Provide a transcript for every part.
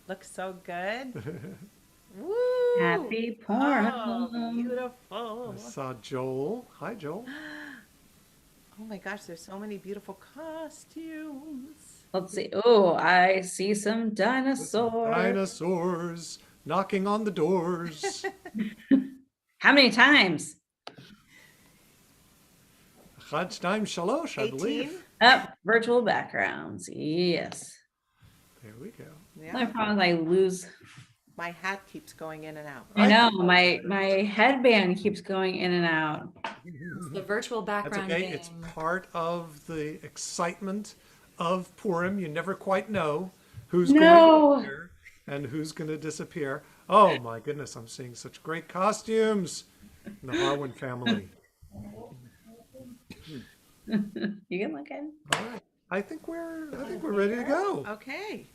Looks so good. Woo! Happy Oh, Purim. beautiful. I saw Joel. Hi, Joel. Oh my gosh, there's so many beautiful costumes. Let's see. Oh, I see some With some dinosaurs. dinosaurs knocking on the doors. How many times? Chad time shalosh, I 18? believe. Up, virtual backgrounds. Yes. There we go. My Yeah. problem is I lose. My hat keeps going in and out. I I know think my headband keeps going in and out. It's the virtual that's background okay. It's game. part of the excitement of Purim. You never quite know who's going to No. appear and who's going to disappear. Oh my goodness, I'm seeing such great costumes in the Harwin family. You can look in. All right. I think we're ready to go. Okay.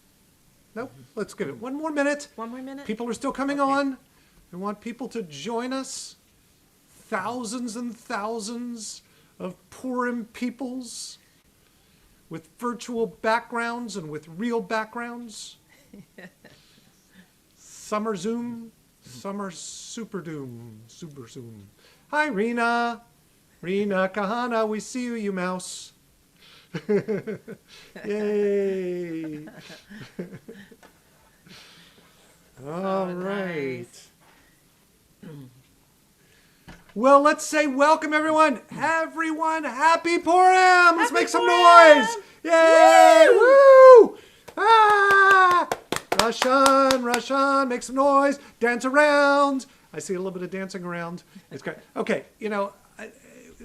Nope. Let's give it one more minute. One more minute. People are still coming Okay. on. We want people to join us. Thousands and thousands of Purim peoples with virtual backgrounds and with real backgrounds. Summer Zoom, Summer Super Doom, Super Zoom. Hi, Rena. Rena Kahana, we see you, you mouse. Yay. All So right. nice. Well, let's say welcome, everyone. Everyone, happy Purim. Let's Happy make some Purim! noise. Yay! Woo! Ah! Rashan, Rashan, make some noise. Dance around. I see a little bit of dancing around. It's great. Okay,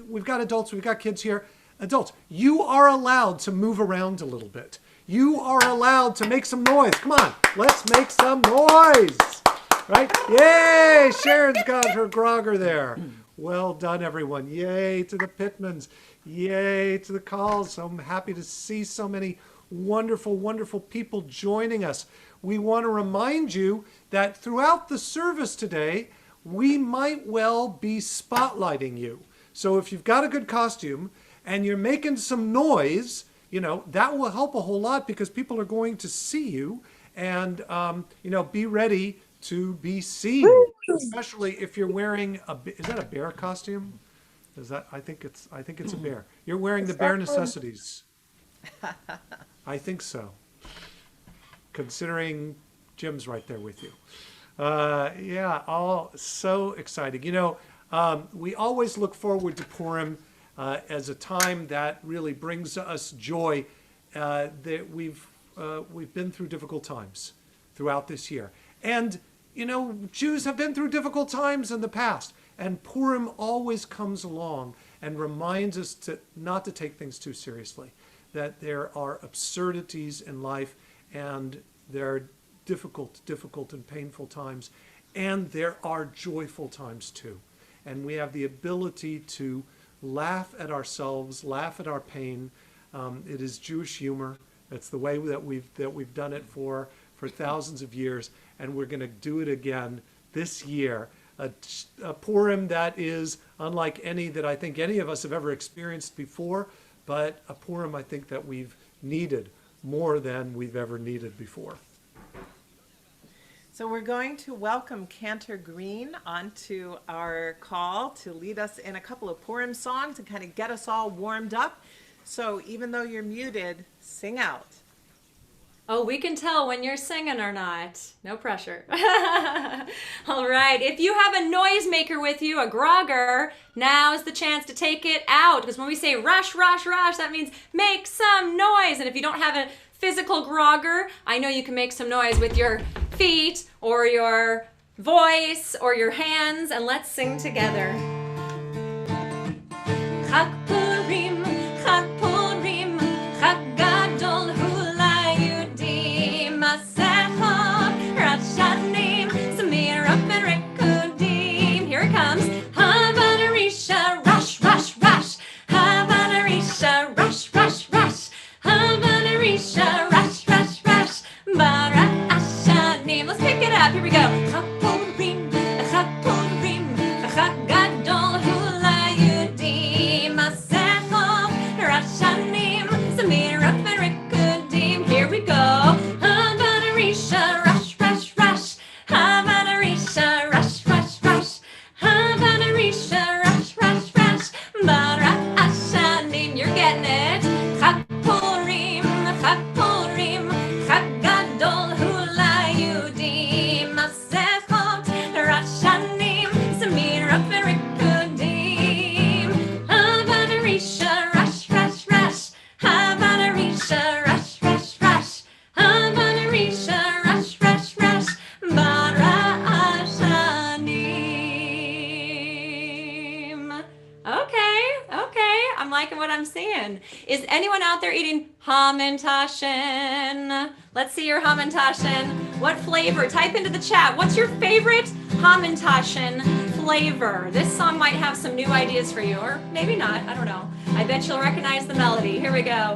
we've got adults, we've got kids here. Adults, you are allowed to move around a little bit. You are allowed to make some noise. Come on, let's make some noise. Right? Yay! Sharon's got her grogger there. Well done, everyone. Yay to the Pitmans. Yay to the calls. So I'm happy to see so many wonderful, wonderful people joining us. We want to remind you that throughout the service today, we might well be spotlighting you. So if you've got a good costume and you're making some noise, that will help a whole lot because people are going to see you and, be ready to be seen, especially if you're wearing is that a bear costume? I think it's a bear. You're wearing the bare necessities. I think so. Considering Jim's right there with you. Yeah, all so exciting. We always look forward to Purim as a time that really brings us joy. That we've been through difficult times throughout this year, and Jews have been through difficult times in the past, and Purim always comes along and reminds us not to take things too seriously, that there are absurdities in life, and there are difficult and painful times, and there are joyful times too. And we have the ability to laugh at ourselves, laugh at our pain. It is Jewish humor. It's the way that we've done it for thousands of years, and we're going to do it again this year. A Purim that is unlike any that I think any of us have ever experienced before, but a Purim I think that we've needed more than we've ever needed before. So we're going to welcome Cantor Green onto our call to lead us in a couple of Purim songs and kind of get us all warmed up. So even though you're muted, sing out. Oh, we can tell when you're singing or not. No pressure. All right. If you have a noisemaker with you, a grogger, now's the chance to take it out. Because when we say rush, rush, rush, that means make some noise. And if you don't have a physical grogger, I know you can make some noise with your feet or your voice or your hands. And let's sing together. Chag Purim, Chag Purim, Chag Gadol Hu LaYudim, Masechot Rashanim, Samirot Berekudim. Here it comes. Havana Risha, rush, rush, rush. Havana Risha, rush, rush, rush. Havana Risha, rush, rush, rush. Barak Ashanim. Let's pick it up. Here we go. Chag Purim, Chag Purim, Chag Gadol Hu LaYudim, Masechot Rashanim, Samirot Berekudim. Here we go. Havana Risha, rush, saying. Is anyone out there eating Hamantaschen? Let's see your Hamantaschen. What flavor? Type into the chat. What's your favorite Hamantaschen flavor? This song might have some new ideas for you, or maybe not. I don't know. I bet you'll recognize the melody. Here we go.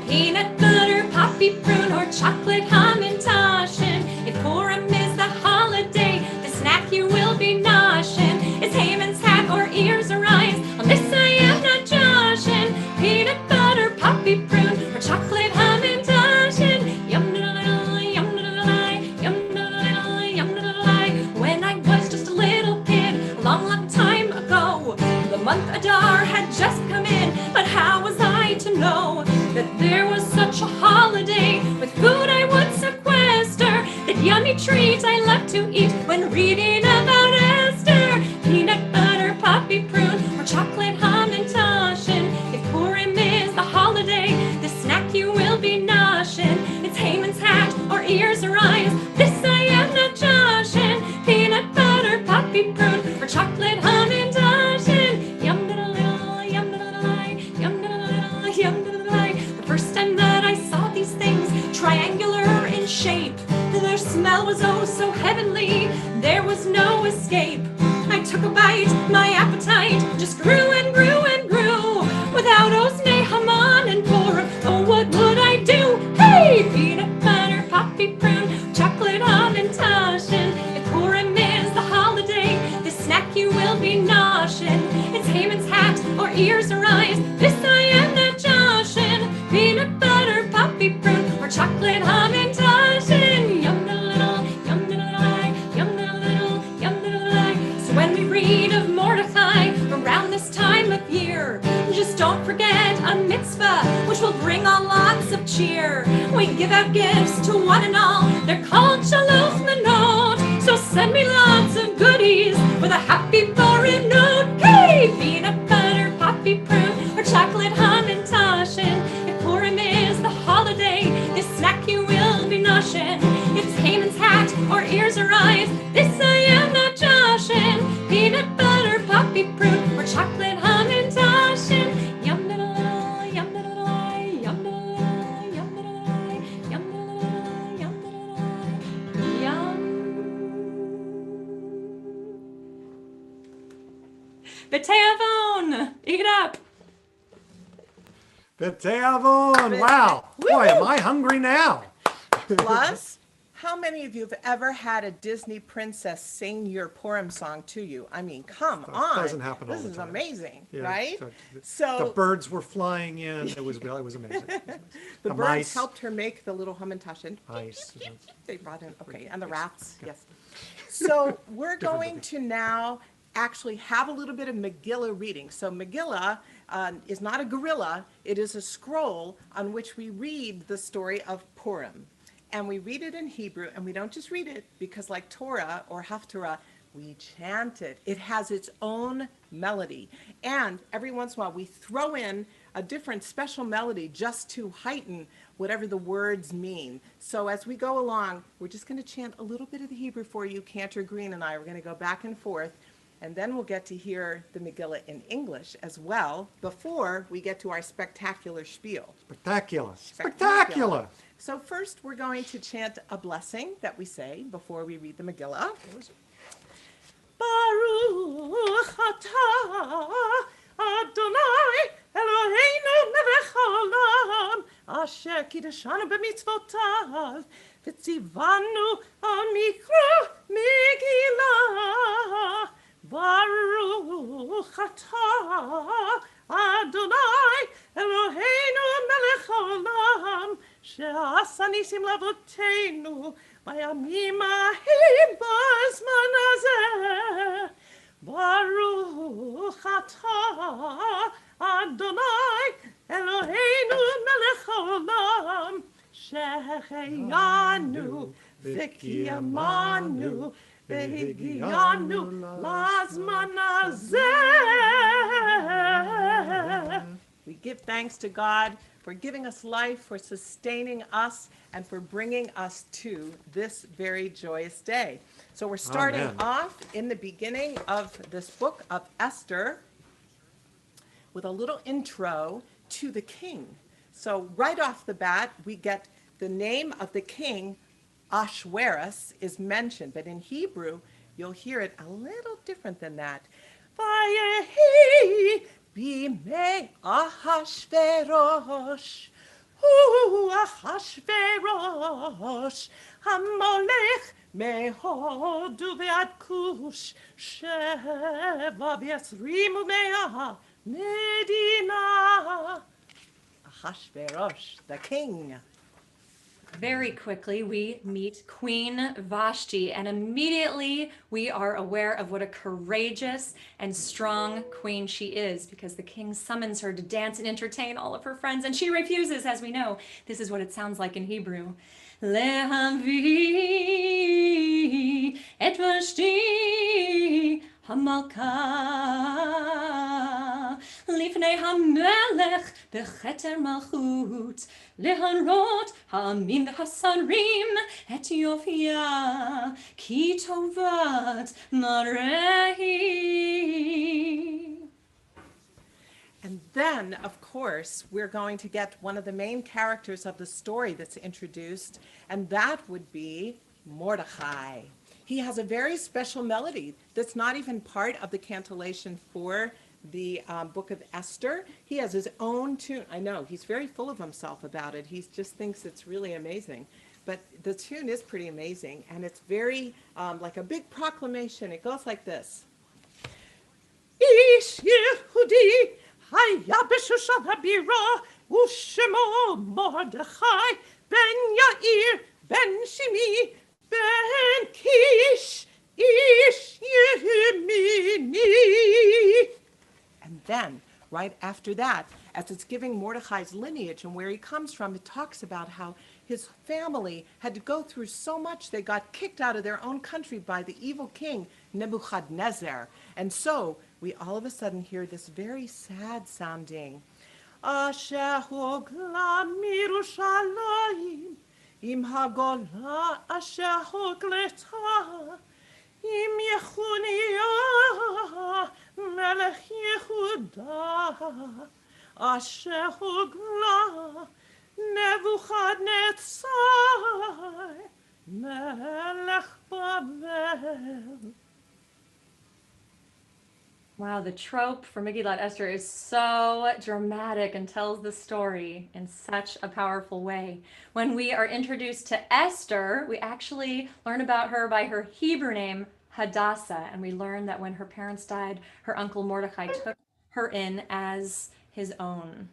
Peanut butter, poppy prune, or chocolate Hamantaschen. If Purim is the holiday, the snack you will be noshing. Is Haman's hat or ears or eyes? On this I am not joshin'. Peanut butter, poppy prune, or chocolate Hamantaschen. Yum diddle, yum diddle, yum diddle, yum diddle. When I was just a little kid, a long, long time ago, the month Adar had just come in, but how was I to know that there was such a holiday? With food I would sequester, that yummy treat I love to eat when reading about Esther. Peanut butter, poppy prune, or chocolate Hamantaschen. If Purim is the holiday, the snack you will be noshing. It's Haman's hat or ears or eyes. This I am not joshin'. Peanut butter, poppy prune, or chocolate Hamantaschen. Yum diddle, yum diddle, yum diddle, yum diddle. The first time that I saw these things, triangular in shape, their smell was oh so heavenly, there was no escape. I took a bite, my appetite just grew and grew and grew. Without Osnei, Haman, and Purim, oh what would I do? Hey! Peanut butter, poppy prune, chocolate Hamantaschen. If Purim is the holiday, this snack you will be noshing. It's Haman's hat or ears or eyes, this I am not joshin'. Peanut butter, poppy prune, or chocolate Hamantaschen. Yum diddle, yum diddle, yum diddle, yum diddle. So when we read of Mordecai around this time of year, just don't forget a mitzvah which will bring on lots of cheer. We give out gifts to one and all, they're called Shaloch Manot. So send me lots of goodies with a happy Purim note. Hey! Peanut butter, poppy prune, or chocolate Hamantaschen. If Purim is the holiday, this snack you will be noshing. It's Haman's hat or ears or eyes, this I am not joshin'. Peanut butter, poppy prune, or chocolate Hamantaschen. Yum diddle, yum diddle, yum diddle, yum diddle, yum diddle, yum diddle, yum. B'teavon, eat it up. B'teavon. Wow. Boy, am I hungry now. Plus, how many of you have ever had a Disney princess sing your Purim song to you? I mean, come on. Doesn't happen all This the is time. amazing, Yeah, right? The So birds were flying in. It was amazing. the birds mice. helped her make the little Hamantaschen. Mice. They brought in, okay, and the rats, yes. So we're going to now actually have a little bit of Megillah reading. So Megillah is not a gorilla, it is a scroll on which we read the story of Purim. And we read it in Hebrew, and we don't just read it because like Torah or Haftarah, we chant it. It has its own melody. And every once in a while, we throw in a different special melody just to heighten whatever the words mean. So as we go along, we're just going to chant a little bit of the Hebrew for you. Cantor Green and I are going to go back and forth. And then we'll get to hear the Megillah in English as well before we get to our spectacular spiel. Spectacular. Spectacular. So first, we're going to chant a blessing that we say before we read the Megillah. Baruch atah Adonai Eloheinu melech haolam asher kiddushanu b'mitzvotav v'tzivanu amikra Megillah. Baruch atah Adonai Eloheinu melech haolam she'asa nisim lavotenu בימים ההם בזמן הזה. ברוך אתה אדוני אלוהינו מלך העולם שהחיינו וקיימנו והגיענו לזמן הזה. We give thanks to God for giving us life, for sustaining us, and for bringing us to this very joyous day. So we're starting Amen. off in the beginning of this book of Esther with a little intro to the king. So right off the bat, we get the name of the king, Ahasuerus, is mentioned, but in Hebrew, you'll hear it a little different than that. Vayehi bimei Ahasuerus, hu Ahasuerus, hamolech mehodu ve'ad kush, sheva v'yasrimu mea medina. Ahasuerus, the king. Very quickly, we meet Queen Vashti, and immediately we are aware of what a courageous and strong queen she is, because the king summons her to dance and entertain all of her friends, and she refuses, as we know. This is what it sounds like in Hebrew. Lehavi et Vashti Hamalka Lifnei Hamelech Becheter Malchut Lehanrot Hamim Hasarim Et Yofia Ki Tovat Marehi. And then, of course, we're going to get one of the main characters of the story that's introduced, and that would be Mordecai. He has a very special melody that's not even part of the cantillation for the book of Esther. He has his own tune. I know, he's very full of himself about it. He just thinks it's really amazing. But the tune is pretty amazing, and it's very like a big proclamation. It goes like this. Ish Yehudi Haya B'Shushan HaBira Ushemo Mordechai Ben Yair Ben Shimi Ben Kish Ish Yemini. And then, right after that, as it's giving Mordecai's lineage and where he comes from, it talks about how his family had to go through so much. They got kicked out of their own country by the evil king Nebuchadnezzar. And so we all of a sudden hear this very sad sounding Asher hogla mirushalayim im hagola asher hogleta im yechunia melech Yehuda asher hogla Nebuchadnezzar melech Babel. Wow, the trope for Megillat Esther is so dramatic and tells the story in such a powerful way. When we are introduced to Esther, we actually learn about her by her Hebrew name, Hadassah, and we learn that when her parents died, her uncle Mordecai took her in as his own.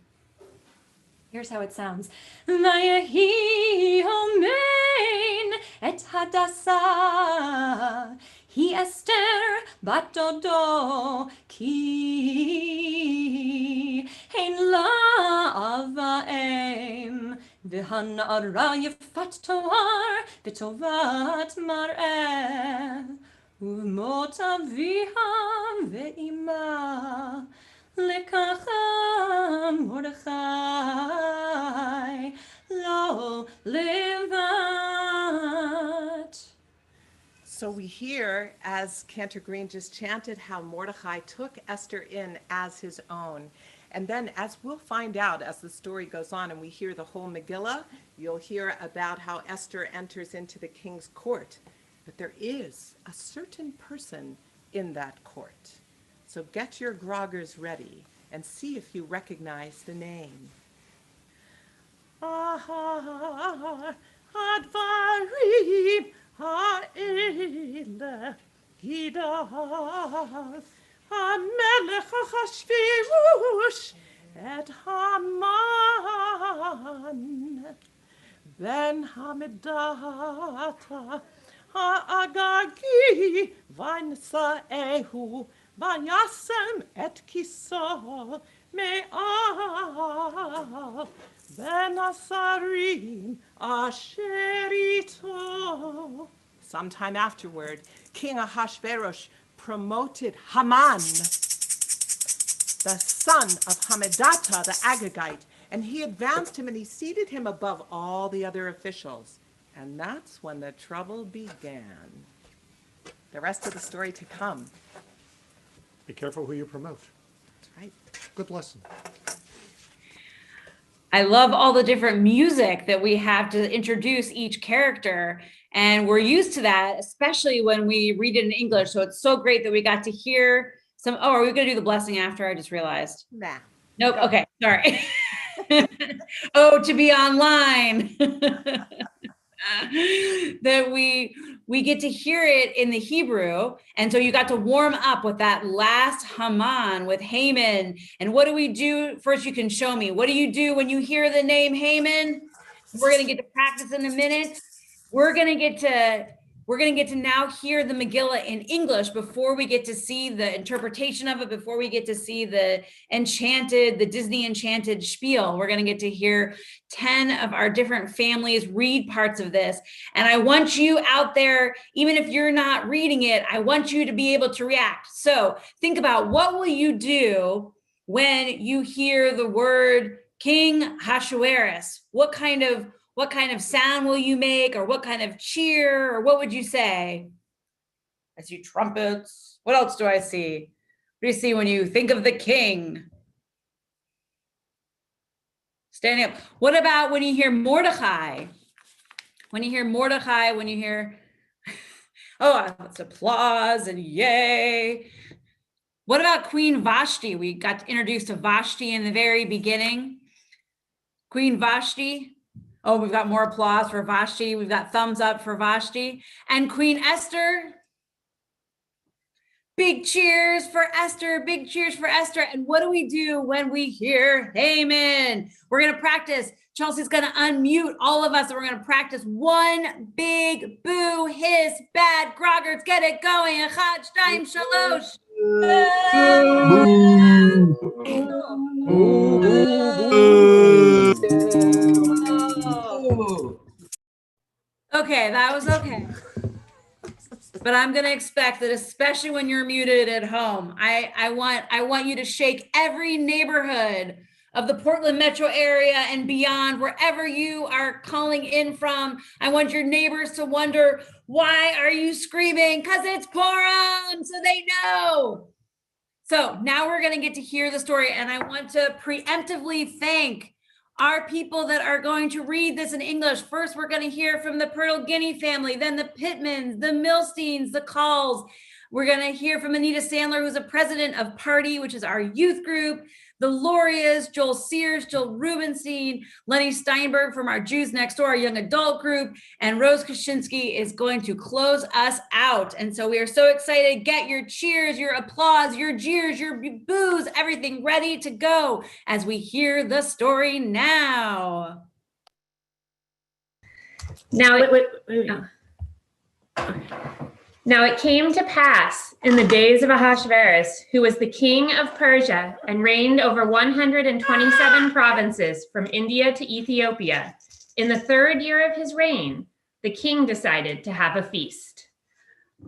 Here's how it sounds. Vayehi homein et Hadassah Hi Esther bat dodo ki hein la avaim v'hanara yifat toar v'tovat mar'eh u'mot aviha ve'ima lekacham Mordechai lo levat. So we hear, as Cantor Green just chanted, how Mordecai took Esther in as his own. And then, as we'll find out as the story goes on and we hear the whole Megillah, you'll hear about how Esther enters into the king's court. But there is a certain person in that court. So get your groggers ready and see if you recognize the name. Advarim ha'ele hidav ha'melech Achashverosh et Haman ben Hamedata ha'agagi v'nsaehu v'yasem et kiso me'al ben asarim asherito. Sometime afterward, King Ahasuerus promoted Haman, the son of Hamedata, the Agagite, and he advanced him and he seated him above all the other officials. And that's when the trouble began. The rest of the story to come. Be careful who you promote. That's right. Good lesson. I love all the different music that we have to introduce each character. And we're used to that, especially when we read it in English. So it's so great that we got to hear some. Oh, are we going to do the blessing after? I just realized. Nah. Nope. Okay. Sorry. Oh, to be online. That we get to hear it in the Hebrew. And so you got to warm up with that last Haman with Haman. And what do we do? First, you can show me. What do you do when you hear the name Haman? We're going to get to practice in a minute. We're going to get to now hear the Megillah in English before we get to see the interpretation of it, before we get to see the Disney Enchanted Schpiel. We're going to get to hear 10 of our different families read parts of this. And I want you out there, even if you're not reading it, I want you to be able to react. So think about, what will you do when you hear the word King Ahasuerus? What kind of sound will you make, or what kind of cheer, or what would you say? I see trumpets. What else do I see? What do you see when you think of the king? Standing up. What about when you hear Mordecai? When you hear Mordecai, when you hear, oh, it's applause and yay. What about Queen Vashti? We got introduced to Vashti in the very beginning. Queen Vashti. Oh, we've got more applause for Vashti. We've got thumbs up for Vashti. And Queen Esther. Big cheers for Esther. Big cheers for Esther. And what do we do when we hear Haman? We're going to practice. Chelsea's going to unmute all of us, and we're going to practice one big boo, hiss, bad, groggerts, get it going. Echad, shtayim, shalosh. Okay, that was okay. But I'm going to expect that, especially when you're muted at home, I want you to shake every neighborhood of the Portland metro area and beyond, wherever you are calling in from. I want your neighbors to wonder, why are you screaming? Because it's Purim, so they know. So now we're going to get to hear the story, and I want to preemptively thank our people that are going to read this in English. First, we're going to hear from the Pearl Guinea family, then the Pittmans, the Milsteins, the Calls. We're going to hear from Anita Sandler, who's a president of Party, which is our youth group, the Lorias, Joel Sears, Joel Rubenstein, Lenny Steinberg from our Jews Next Door, our young adult group, and Rose Kaczynski is going to close us out. And so we are so excited. Get your cheers, your applause, your jeers, your boos, everything ready to go as we hear the story now. Now it came to pass in the days of Ahasuerus, who was the king of Persia and reigned over 127 provinces from India to Ethiopia. In the 3rd year of his reign, the king decided to have a feast.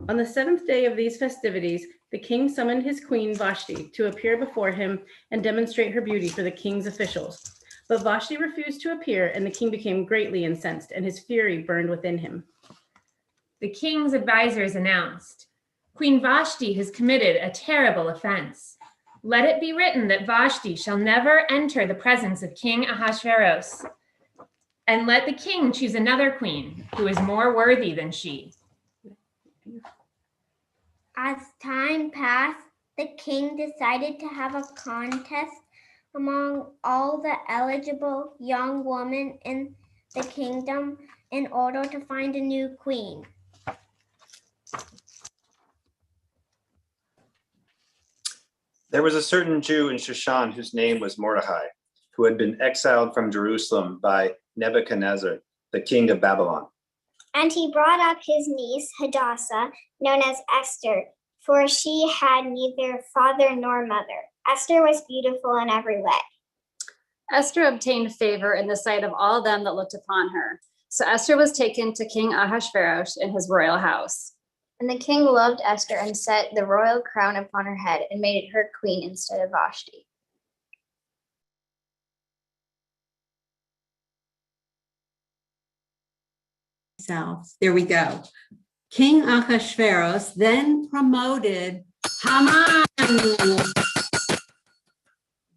On the 7th day of these festivities, the king summoned his queen Vashti to appear before him and demonstrate her beauty for the king's officials. But Vashti refused to appear, and the king became greatly incensed, and his fury burned within him. The king's advisors announced, Queen Vashti has committed a terrible offense. Let it be written that Vashti shall never enter the presence of King Ahasuerus. And let the king choose another queen who is more worthy than she. As time passed, the king decided to have a contest among all the eligible young women in the kingdom in order to find a new queen. There was a certain Jew in Shushan whose name was Mordecai, who had been exiled from Jerusalem by Nebuchadnezzar, the king of Babylon. And he brought up his niece Hadassah, known as Esther, for she had neither father nor mother. Esther was beautiful in every way. Esther obtained favor in the sight of all them that looked upon her. So Esther was taken to King Ahasuerus in his royal house. And the king loved Esther and set the royal crown upon her head and made her queen instead of Vashti. There we go. King Ahasuerus then promoted Haman,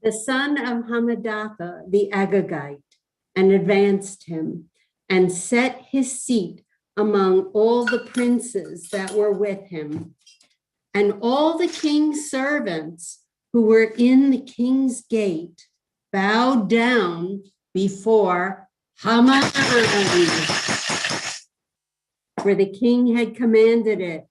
the son of Hammedatha, the Agagite, and advanced him and set his seat among all the princes that were with him. And all the king's servants who were in the king's gate bowed down before Haman, for the king had commanded it.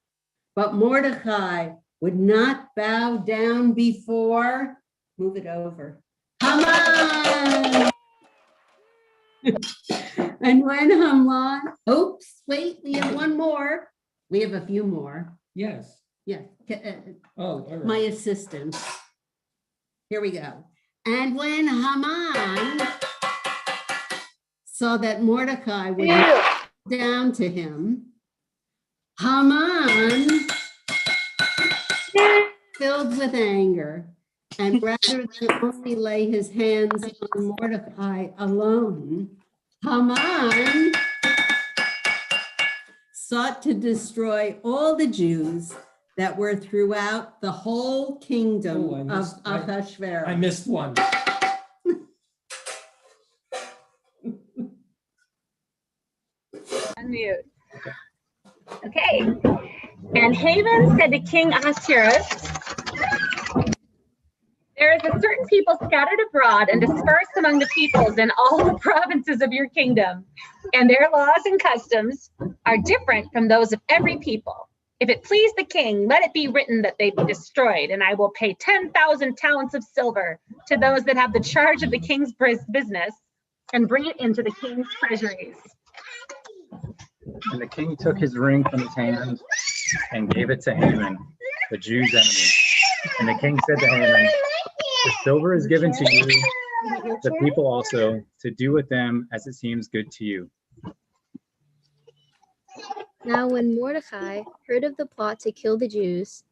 But Mordecai would not bow down before, move it over, Haman. And when Haman, oops, wait, we have one more. We have a few more. Yes. Yeah, Oh, all right. my assistant. Here we go. And when Haman saw that Mordecai would bow down to him, Haman, filled with anger, and rather than only lay his hands on Mordecai alone, Haman sought to destroy all the Jews that were throughout the whole kingdom of Ahasuerus. I missed one. Unmute. Okay. And Haman said to King Ahasuerus, there is a certain people scattered abroad and dispersed among the peoples in all the provinces of your kingdom, and their laws and customs are different from those of every people. If it please the king, let it be written that they be destroyed, and I will pay 10,000 talents of silver to those that have the charge of the king's business and bring it into the king's treasuries. And the king took his ring from his hand and gave it to Haman, the Jews' enemy. And the king said to Haman, the silver is given to you, the people also, to do with them as it seems good to you. Now when Mordecai heard of the plot to kill the Jews,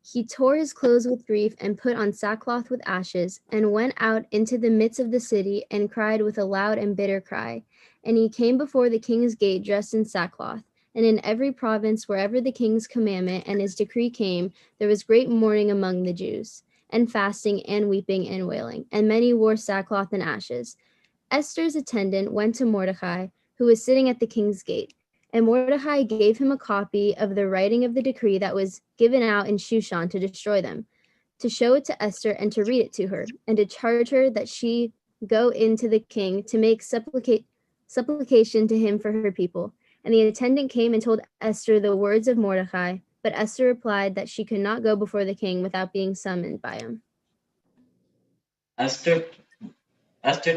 he tore his clothes with grief and put on sackcloth with ashes, and went out into the midst of the city and cried with a loud and bitter cry. And he came before the king's gate dressed in sackcloth. And in every province, wherever the king's commandment and his decree came, there was great mourning among the Jews, and fasting and weeping and wailing. And many wore sackcloth and ashes. Esther's attendant went to Mordecai, who was sitting at the king's gate. And Mordecai gave him a copy of the writing of the decree that was given out in Shushan to destroy them, to show it to Esther and to read it to her, and to charge her that she go in to the king to make supplication to him for her people. And the attendant came and told Esther the words of Mordecai, but Esther replied that she could not go before the king without being summoned by him. Esther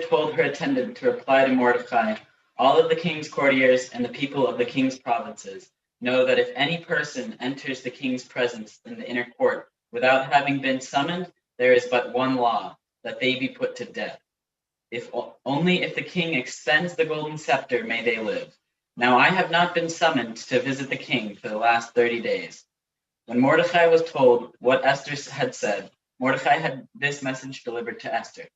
told her attendant to reply to Mordecai, all of the king's courtiers and the people of the king's provinces know that if any person enters the king's presence in the inner court without having been summoned, there is but one law, that they be put to death. Only if the king extends the golden scepter may they live. Now I have not been summoned to visit the king for the last 30 days. When Mordecai was told what Esther had said, Mordecai had this message delivered to Esther.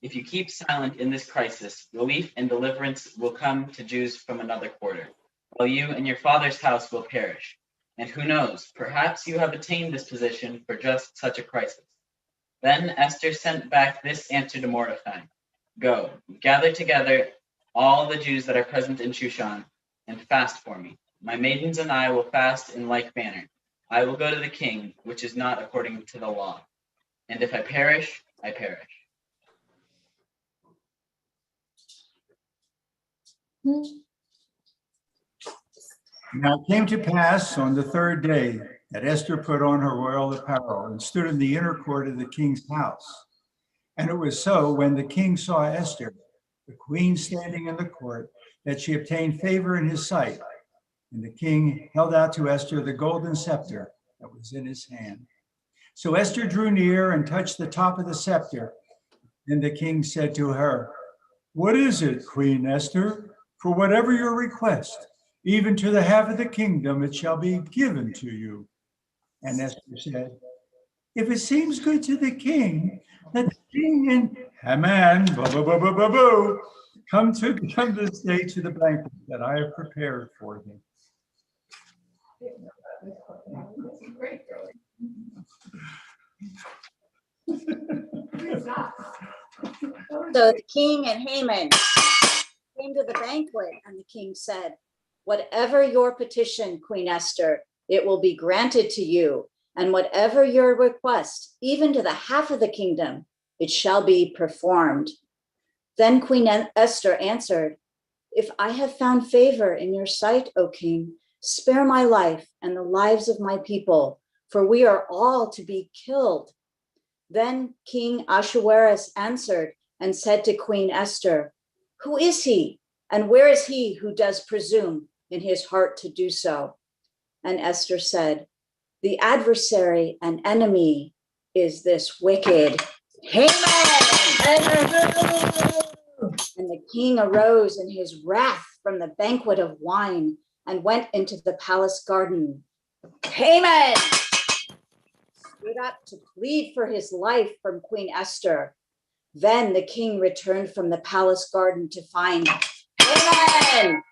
If you keep silent in this crisis, relief and deliverance will come to Jews from another quarter, while you and your father's house will perish. And who knows, perhaps you have attained this position for just such a crisis. Then Esther sent back this answer to Mordecai. Go, gather together all the Jews that are present in Shushan, and fast for me. My maidens and I will fast in like manner. I will go to the king, which is not according to the law. And if I perish, I perish. Now it came to pass on the third day that Esther put on her royal apparel and stood in the inner court of the king's house. And it was so when the king saw Esther, the queen standing in the court, that she obtained favor in his sight. And the king held out to Esther the golden scepter that was in his hand. So Esther drew near and touched the top of the scepter. And the king said to her, what is it, Queen Esther? For whatever your request, even to the half of the kingdom, it shall be given to you. And Esther said, if it seems good to the king, let the king and Haman, come this day to the banquet that I have prepared for him. So the king and Haman came to the banquet, and the king said, "Whatever your petition, Queen Esther, it will be granted to you, and whatever your request, even to the half of the kingdom, it shall be performed." Then Queen Esther answered, "If I have found favor in your sight, O king, spare my life and the lives of my people, for we are all to be killed." Then King Ahasuerus answered and said to Queen Esther, "Who is he, and where is he who does presume in his heart to do so?" And Esther said, "The adversary and enemy is this wicked Haman." And the king arose in his wrath from the banquet of wine and went into the palace garden. Haman stood up to plead for his life from Queen Esther. Then the king returned from the palace garden to find Haman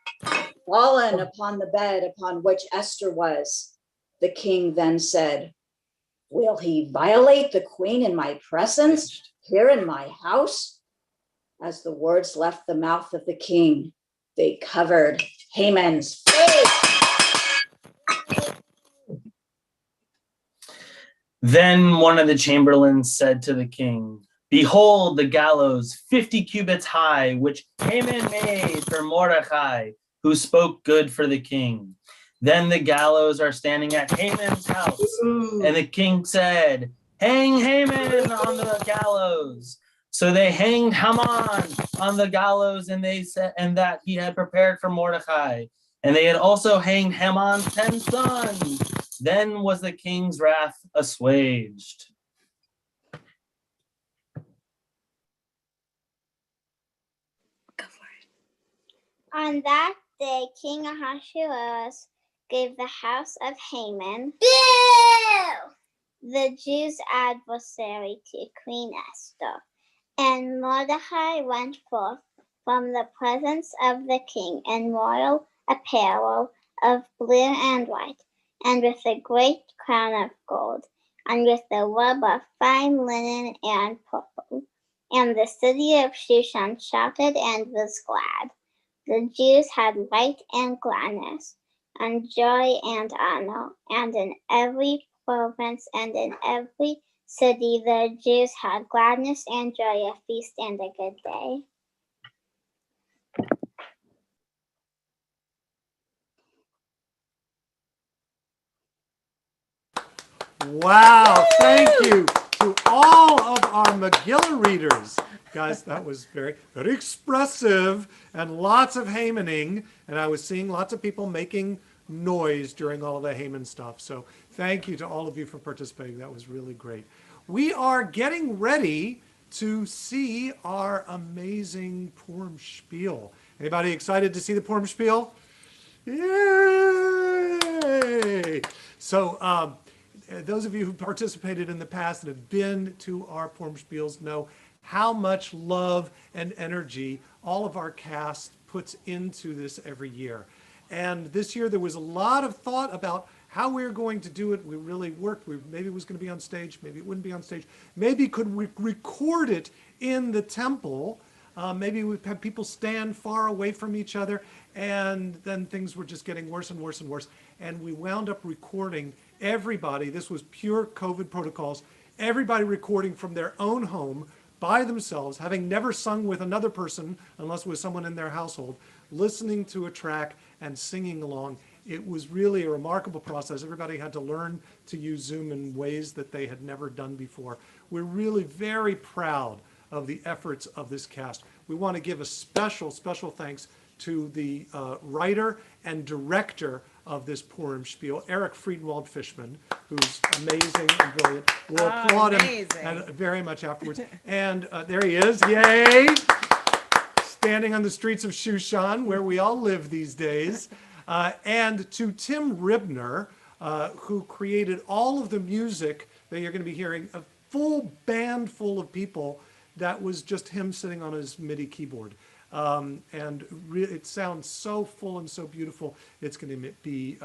fallen upon the bed upon which Esther was. The king then said, "Will he violate the queen in my presence here in my house?" As the words left the mouth of the king, they covered Haman's face. Then one of the chamberlains said to the king, "Behold the gallows 50 cubits high, which Haman made for Mordecai, who spoke good for the king. Then the gallows are standing at Haman's house." And the king said, "Hang Haman on the gallows." So they hanged Haman on the gallows, and they said, and that he had prepared for Mordecai. And they had also hanged Haman's 10 sons. Then was the king's wrath assuaged. On that day, King Ahasuerus gave the house of Haman, the Jews' adversary, to Queen Esther. And Mordecai went forth from the presence of the king in royal apparel of blue and white, and with a great crown of gold, and with a robe of fine linen and purple. And the city of Shushan shouted and was glad. The Jews had light and gladness, and joy and honor, and in every province and in every city the Jews had gladness and joy, a feast and a good day. Wow, thank you to all of our Megillah readers. Guys, that was very, very expressive and lots of Hamaning. And I was seeing lots of people making noise during all the Haman stuff. So thank you to all of you for participating. That was really great. We are getting ready to see our amazing Purim Schpiel. Anybody excited to see the Purim Schpiel? Yay! So those of you who participated in the past and have been to our Purim Spiels know how much love and energy all of our cast puts into this every year. And this year there was a lot of thought about how we were going to do it. We really worked. Maybe it was going to be on stage. Maybe it wouldn't be on stage. Maybe could we record it in the temple. Maybe we'd have people stand far away from each other. And then things were just getting worse and worse and worse. And we wound up recording everybody. This was pure COVID protocols. Everybody recording from their own home by themselves, having never sung with another person unless it was someone in their household, listening to a track and singing along. It was really a remarkable process. Everybody had to learn to use Zoom in ways that they had never done before. We're really very proud of the efforts of this cast. We want to give a special, special thanks to the writer and director of this Purim Spiel, Eric Friedenwald-Fishman, who's amazing and brilliant. We'll applaud him very much afterwards. And there he is, yay! Standing on the streets of Shushan, where we all live these days. And to Tim Ribner, who created all of the music that you're going to be hearing, a full band full of people. That was just him sitting on his MIDI keyboard. And it sounds so full and so beautiful. It's going to be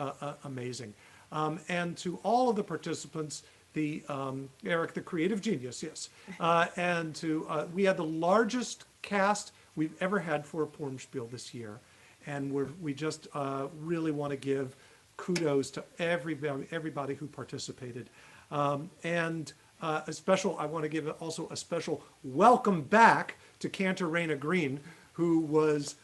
amazing. And to all of the participants, Eric, the creative genius, yes. And we had the largest cast we've ever had for a Purim Schpiel this year. And we just really want to give kudos to everybody who participated. And I want to give also a special welcome back to Cantor Raina Green, who was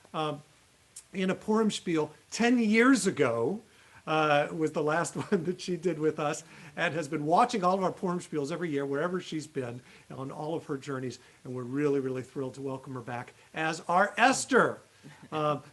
in a Purim Schpiel 10 years ago, was the last one that she did with us, and has been watching all of our Purim Spiels every year, wherever she's been, on all of her journeys. And we're really, really thrilled to welcome her back as our Esther.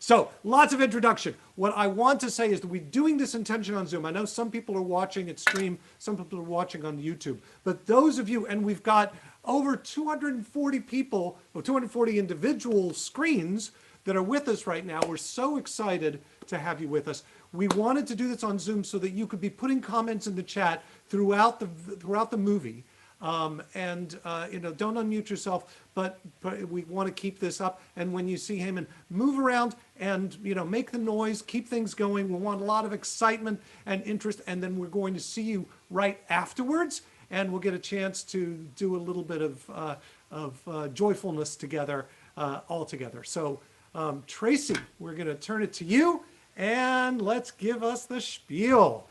So lots of introduction. What I want to say is that we're doing this intention on Zoom. I know some people are watching it stream, some people are watching on YouTube, but those of you, and we've got over 240 people, or 240 individual screens that are with us right now. We're so excited to have you with us. We wanted to do this on Zoom so that you could be putting comments in the chat throughout the movie. Don't unmute yourself, but we want to keep this up. And when you see Haman, move around and make the noise, keep things going. We want a lot of excitement and interest, and then we're going to see you right afterwards, and we'll get a chance to do a little bit of joyfulness together, all together. So Tracy, we're going to turn it to you, and let's give us the spiel.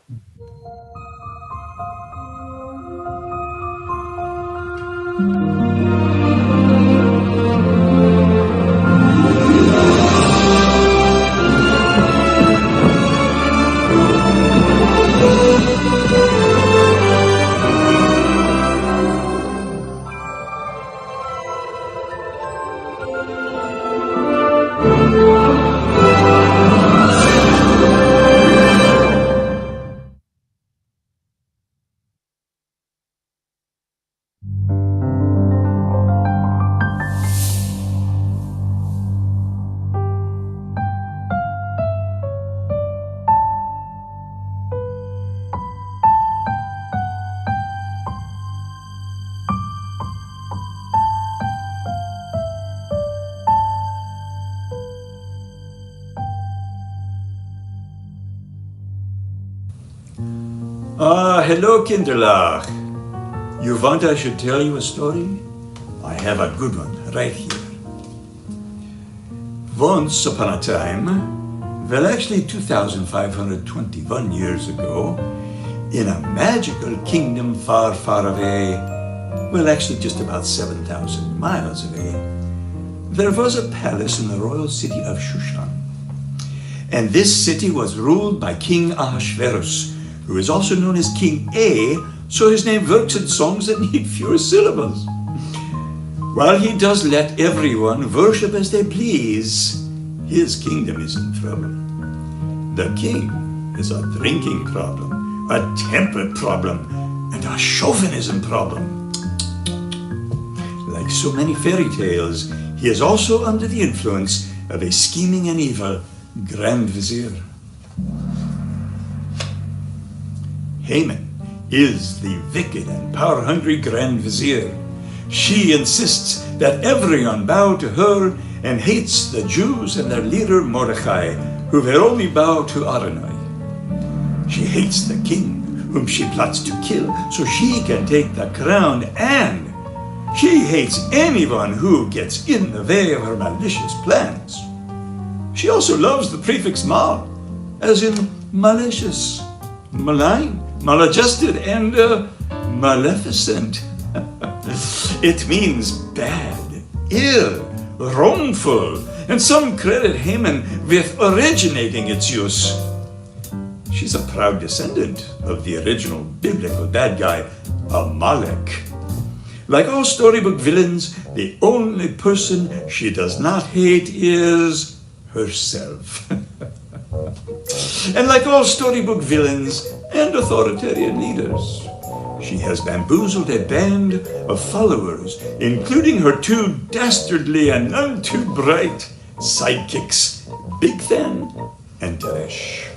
Hello, Kinderlach. You want I should tell you a story? I have a good one right here. Once upon a time, well, actually 2,521 years ago, in a magical kingdom far, far away, well, actually just about 7,000 miles away, there was a palace in the royal city of Shushan. And this city was ruled by King Ahasuerus, who is also known as King A, so his name works in songs that need fewer syllables. While he does let everyone worship as they please, his kingdom is in trouble. The king has a drinking problem, a temper problem, and a chauvinism problem. Like so many fairy tales, he is also under the influence of a scheming and evil Grand Vizier. Haman is the wicked and power-hungry Grand Vizier. She insists that everyone bow to her and hates the Jews and their leader Mordecai, who will only bow to Adonai. She hates the king, whom she plots to kill so she can take the crown, and she hates anyone who gets in the way of her malicious plans. She also loves the prefix mal, as in malicious, malign, maladjusted, and maleficent. It means bad, ill, wrongful, and some credit Haman with originating its use. She's a proud descendant of the original biblical bad guy, Amalek. Like all storybook villains, the only person she does not hate is herself. And like all storybook villains and authoritarian leaders, she has bamboozled a band of followers, including her two dastardly and none too bright sidekicks, Big Than and Teresh.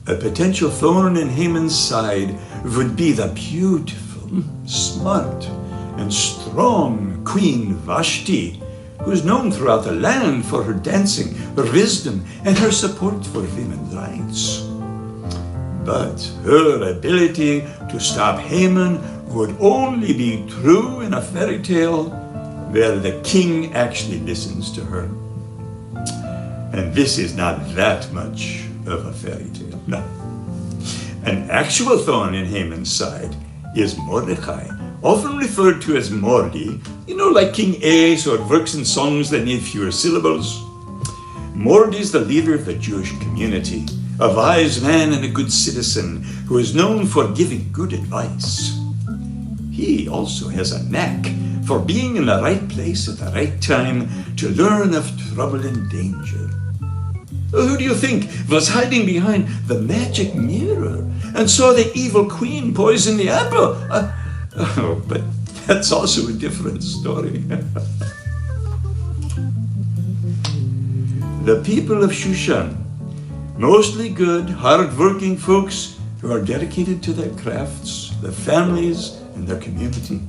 A potential thorn in Haman's side would be the beautiful, smart, and strong Queen Vashti, who is known throughout the land for her dancing, her wisdom, and her support for women's rights. But her ability to stop Haman would only be true in a fairy tale where the king actually listens to her. And this is not that much of a fairy tale, no. An actual thorn in Haman's side is Mordecai, often referred to as Mordi, like King Ace or works in songs that need fewer syllables. Mordi is the leader of the Jewish community, a wise man and a good citizen who is known for giving good advice. He also has a knack for being in the right place at the right time to learn of trouble and danger. Who do you think was hiding behind the magic mirror and saw the evil queen poison the apple? But that's also a different story. The people of Shushan, mostly good, hard-working folks who are dedicated to their crafts, their families, and their community.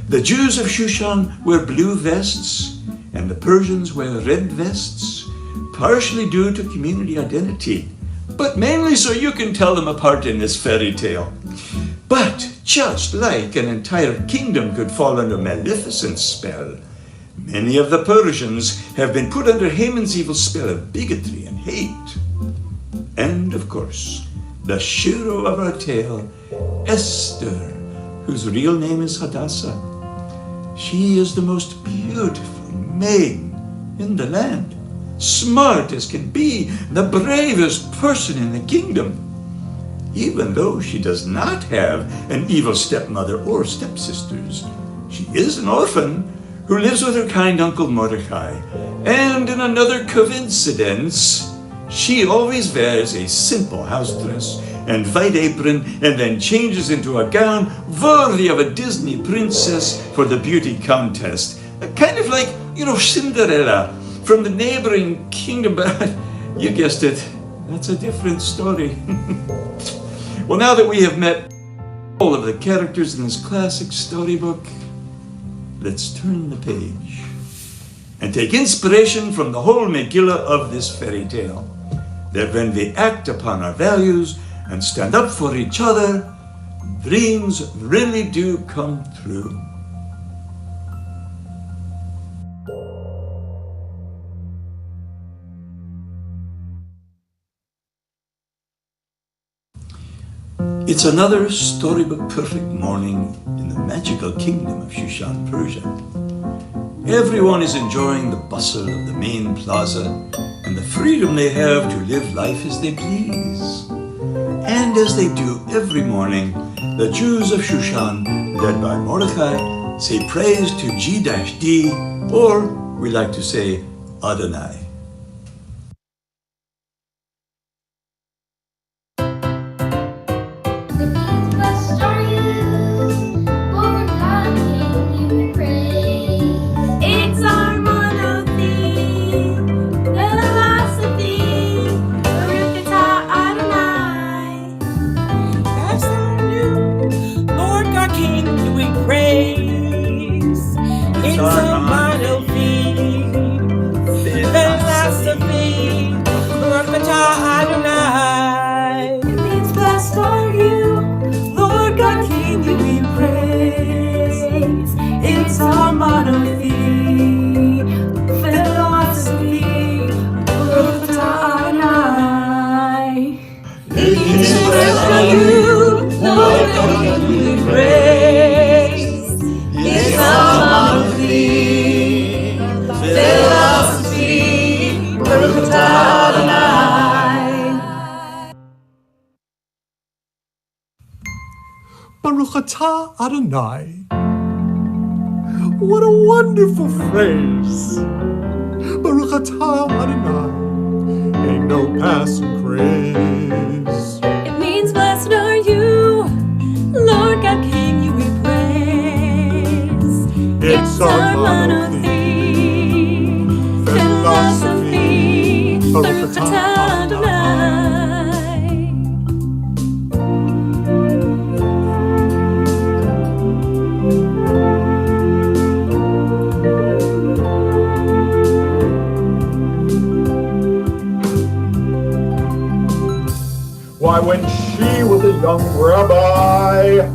The Jews of Shushan wear blue vests, and the Persians wear red vests, partially due to community identity, but mainly so you can tell them apart in this fairy tale. But just like an entire kingdom could fall under Maleficent's spell, many of the Persians have been put under Haman's evil spell of bigotry and hate. And of course, the hero of our tale, Esther, whose real name is Hadassah. She is the most beautiful maiden in the land, smart as can be, the bravest person in the kingdom, even though she does not have an evil stepmother or stepsisters. She is an orphan who lives with her kind uncle Mordecai, and in another coincidence, she always wears a simple house dress and white apron and then changes into a gown worthy of a Disney princess for the beauty contest. Kind of like, Cinderella from the neighboring kingdom, but you guessed it, that's a different story. Well, now that we have met all of the characters in this classic storybook, let's turn the page and take inspiration from the whole Megillah of this fairy tale, that when we act upon our values and stand up for each other, dreams really do come true. It's another storybook perfect morning in the magical kingdom of Shushan, Persia. Everyone is enjoying the bustle of the main plaza and the freedom they have to live life as they please. And as they do every morning, the Jews of Shushan, led by Mordecai, say praise to G-D, or we like to say Adonai. Baruch atah Adonai. What a wonderful phrase. Baruch atah Adonai. Ain't no passing craze. It means blessed are you, Lord God King, you we praise. It's our monothy, philosophy, Baruch atah Adonai. Why, when she was a young rabbi.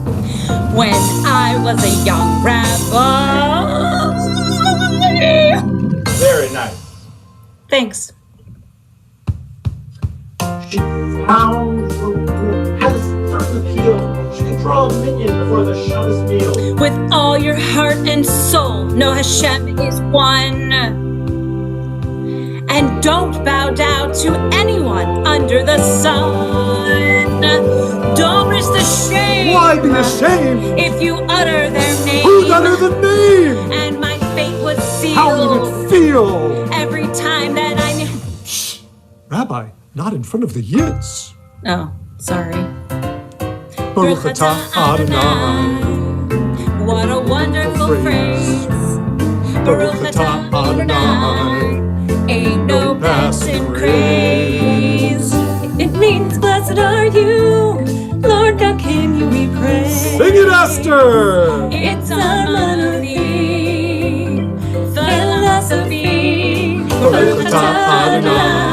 When I was a young rabbi. Very nice. Thanks. Sounds so good. Has a certain appeal. She can draw a minion before the Shabbos meal. With all your heart and soul, know Hashem is one. And don't bow down to anyone under the sun. Don't risk the shame. Why be ashamed? If you utter their name. Who'd utter the name? And my fate was sealed. How would it feel? Every time that Shh, Rabbi, not in front of the Yidds. Oh, sorry. Baruch atah Adonai. What a wonderful phrase. Baruch atah Adonai. Ain't no passing craze. It means blessed are you, Lord God, King, you we praise. Sing it, Esther! It's our monothy philosophy. Baruch atah Adonai.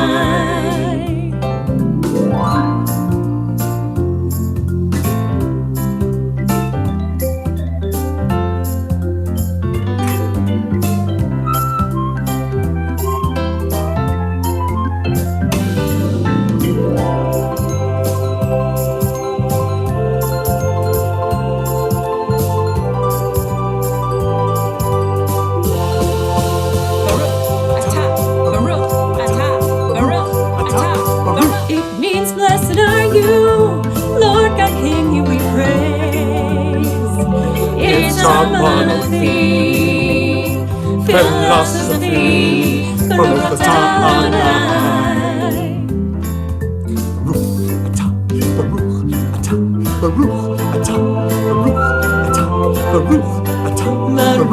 It means blessed are you, Lord God, King, you we praise. It's our monothy philosophy. Baruch atah Adonai. Baruch atah, Baruch atah, Baruch atah, Baruch atah Adonai.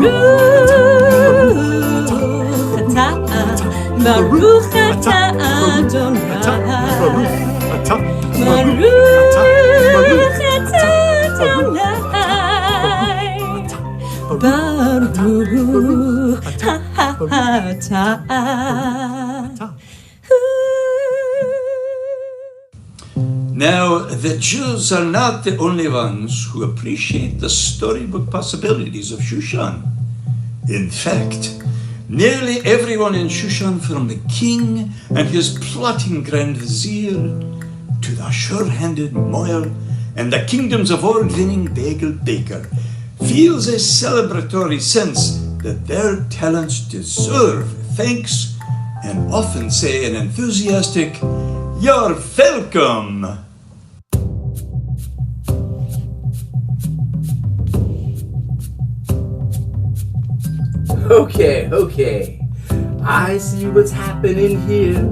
Baruch atah, Now, the Jews are not the only ones who appreciate the storybook possibilities of Shushan. In fact, nearly everyone in Shushan, from the king and his plotting grand vizier to the sure-handed Moyer and the kingdoms of award-winning bagel baker, feels a celebratory sense that their talents deserve thanks and often say an enthusiastic, "You're welcome." Okay. I see what's happening here.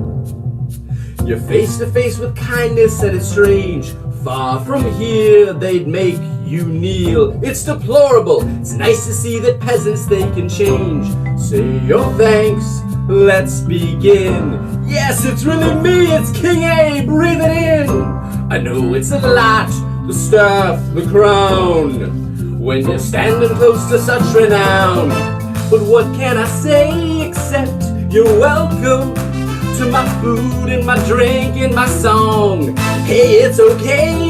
You're face to face with kindness and it's strange. Far from here, they'd make you kneel. It's deplorable. It's nice to see that peasants, they can change. Say your thanks. Let's begin. Yes, it's really me. It's King A. Breathe it in. I know it's a lot. The staff, the crown. When you're standing close to such renown. But what can I say except you're welcome to my food and my drink and my song. Hey, it's okay,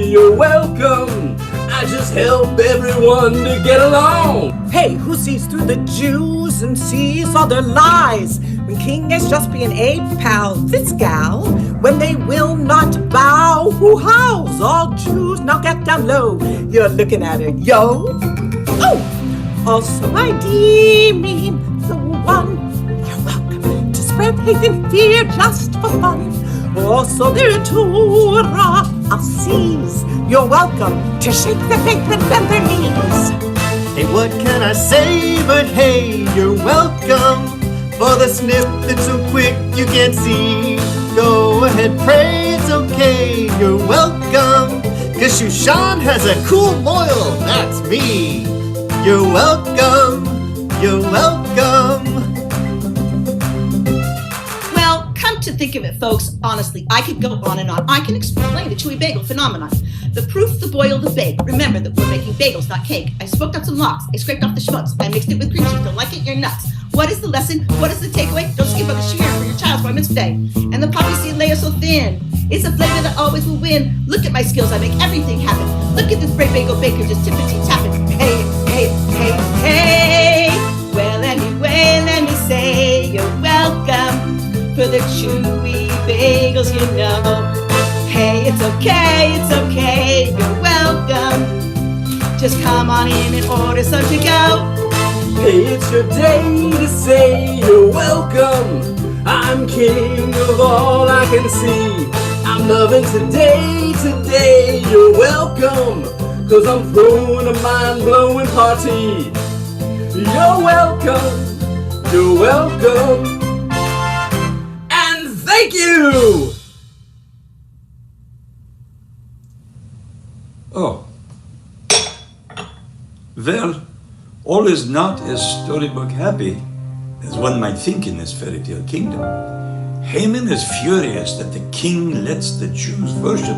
you're welcome. I just help everyone to get along. Hey, who sees through the Jews and sees all their lies? When King is just being a pal, this gal, when they will not bow, who howls? All Jews now get down low. You're looking at it, yo. Oh! Also, I deem the one. You're welcome to spread hate and fear just for fun. Also, their Torah I'll seize. You're welcome to shake their faith and bend their knees. Hey, what can I say but hey, you're welcome. For the snip that's so quick you can't see. Go ahead, pray, it's okay, you're welcome. Cause Shushan has a cool moil, that's me. You're welcome, you're welcome. Well, come to think of it, folks, honestly, I could go on and on. I can explain the chewy bagel phenomenon. The proof, the boil, the bake. Remember that we're making bagels, not cake. I smoked out some lox. I scraped off the schmutz. I mixed it with cream cheese. Don't like it, you're nuts. What is the lesson? What is the takeaway? Don't skip on the shiur for your child's bar mitzvah day. And the poppy seed layer so thin. It's a flavor that always will win. Look at my skills, I make everything happen. Look at this great bagel baker just tippity-tapping. Hey, hey, hey, hey. Well, anyway, let me say you're welcome for the chewy bagels, you know. Hey, it's okay, you're welcome. Just come on in and order some to go. Hey, it's your day to say you're welcome. I'm king of all I can see. I'm loving today, you're welcome. Cause I'm throwing a mind-blowing party. You're welcome, and thank you! Oh. Well, all is not as storybook happy as one might think in this fairy tale kingdom. Haman is furious that the king lets the Jews worship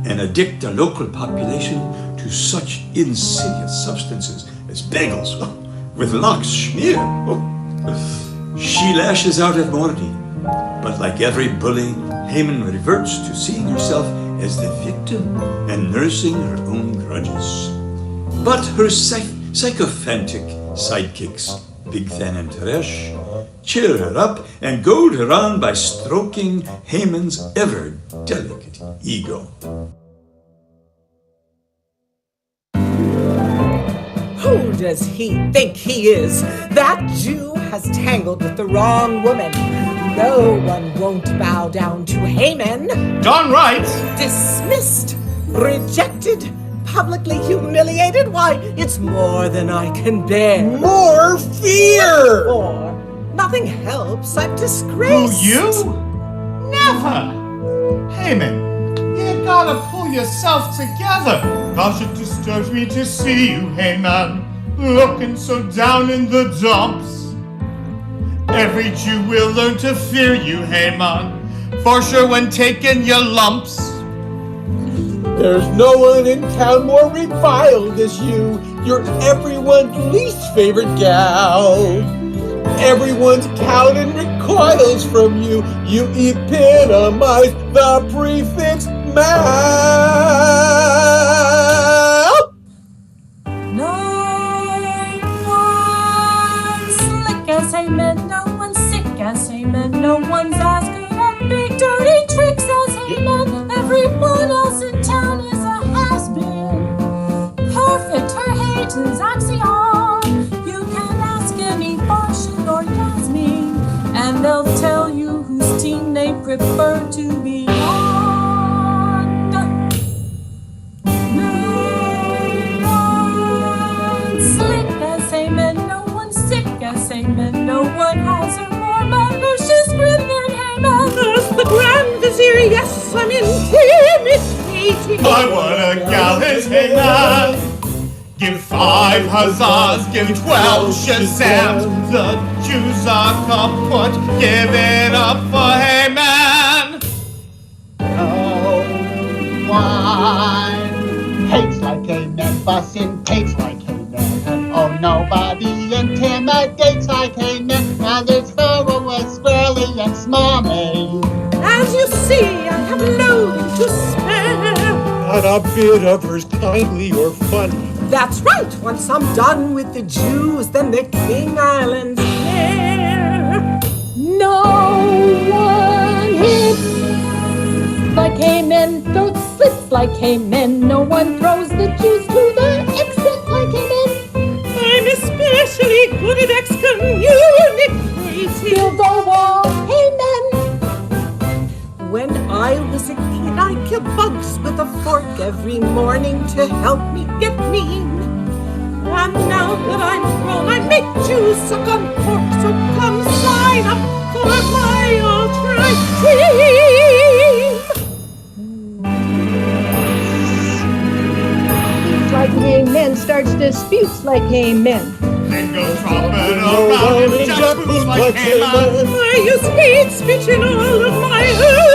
and addict the local population to such insidious substances as bagels with lox Schpiel. She lashes out at Mordecai, but like every bully, Haman reverts to seeing herself as the victim and nursing her own grudges. But her sycophantic sidekicks, Bigthan and Teresh, cheer her up and goad her on by stroking Haman's ever delicate ego. Who does he think he is? That Jew has tangled with the wrong woman. No one won't bow down to Haman. Darn right! Dismissed, rejected, publicly humiliated. Why, it's more than I can bear. More fear! Or nothing helps. I'm disgraced. Who, you? Never! Haman, you gotta pull yourself together. Gosh, it disturbs me to see you, Haman, looking so down in the dumps. Every Jew will learn to fear you, Haman, for sure when taking your lumps. There's no one in town more reviled as you. You're everyone's least favorite gal. Everyone's cowed and recoils from you. You epitomize the prefix mal. No one's slick as Haman, no one's sick as Haman, no one's as good at big dirty tricks as Haman. Everyone else in town is a has-been. Perfect, her hate is axiom. You can ask any Barshit or Yasmin, and they'll tell you whose team they prefer to be on. No one's slick as Haman, no one's sick as Haman, no one has a more malicious grin than Haman. As the Grand Vizier, yes, I'm intimidating. I want a gal as Haman. Give 5 huzzahs, give 12 shazams. The Jews are kaput. Give it up for Haman. No one hates like Haman, bussin' takes like Haman, and oh, nobody intimidates like Haman. Now there's thorough, squirrely, and smarmy. As you see, I have loads to spare. Not a bit of her's kindly or funny. That's right. Once I'm done with the Jews, then the King Island's fair. No one hits like Haman, throats slits like Haman. No one throws the Jews through the exit like Haman. I'm especially good at excommunicating. Build a wall, Haman. When I was a kid, I killed bugs with a fork every morning to help me get mean. And now that I'm grown, I make Jews suck on pork. So come sign up for my alt-right team. Like Haman starts disputes like Haman. Then go tromping around and just boots like Haman. I use hate speech in all of my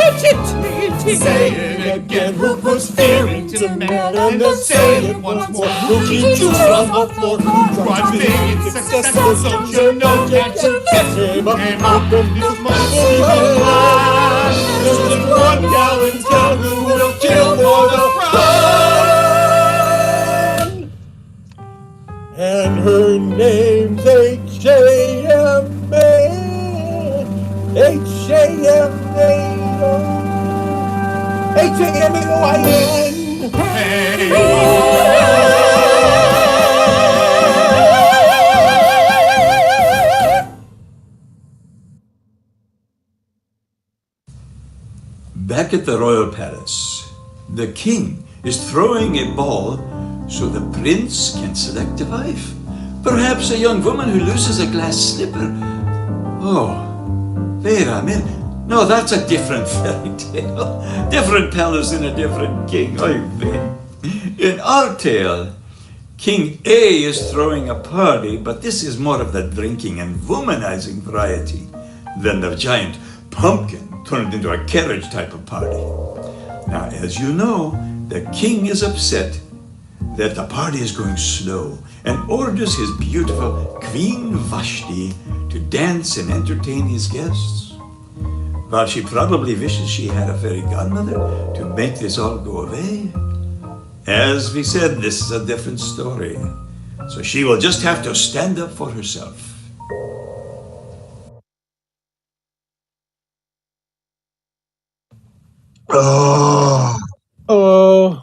agitating. Say it again, who puts fear into men? And then say it once more, who keeps you on the floor? Who drives big and successful, don't you know? Can't you guess him up? Open this monthly plan. There's just one gal in town who will kill for the crown. And her name's H-A-M-A. H-A-M-A-O. H-A-M-A-O-I-N. Back at the royal palace, the king is throwing a ball so the prince can select a wife. Perhaps a young woman who loses a glass slipper. Oh, wait a minute. No, that's a different fairy tale. Different palace and a different king. I bet. In our tale, King A is throwing a party, but this is more of the drinking and womanizing variety than the giant pumpkin turned into a carriage type of party. Now, as you know, the king is upset that the party is going slow and orders his beautiful Queen Vashti to dance and entertain his guests. While she probably wishes she had a fairy godmother to make this all go away, as we said, this is a different story. So she will just have to stand up for herself. Oh. Oh.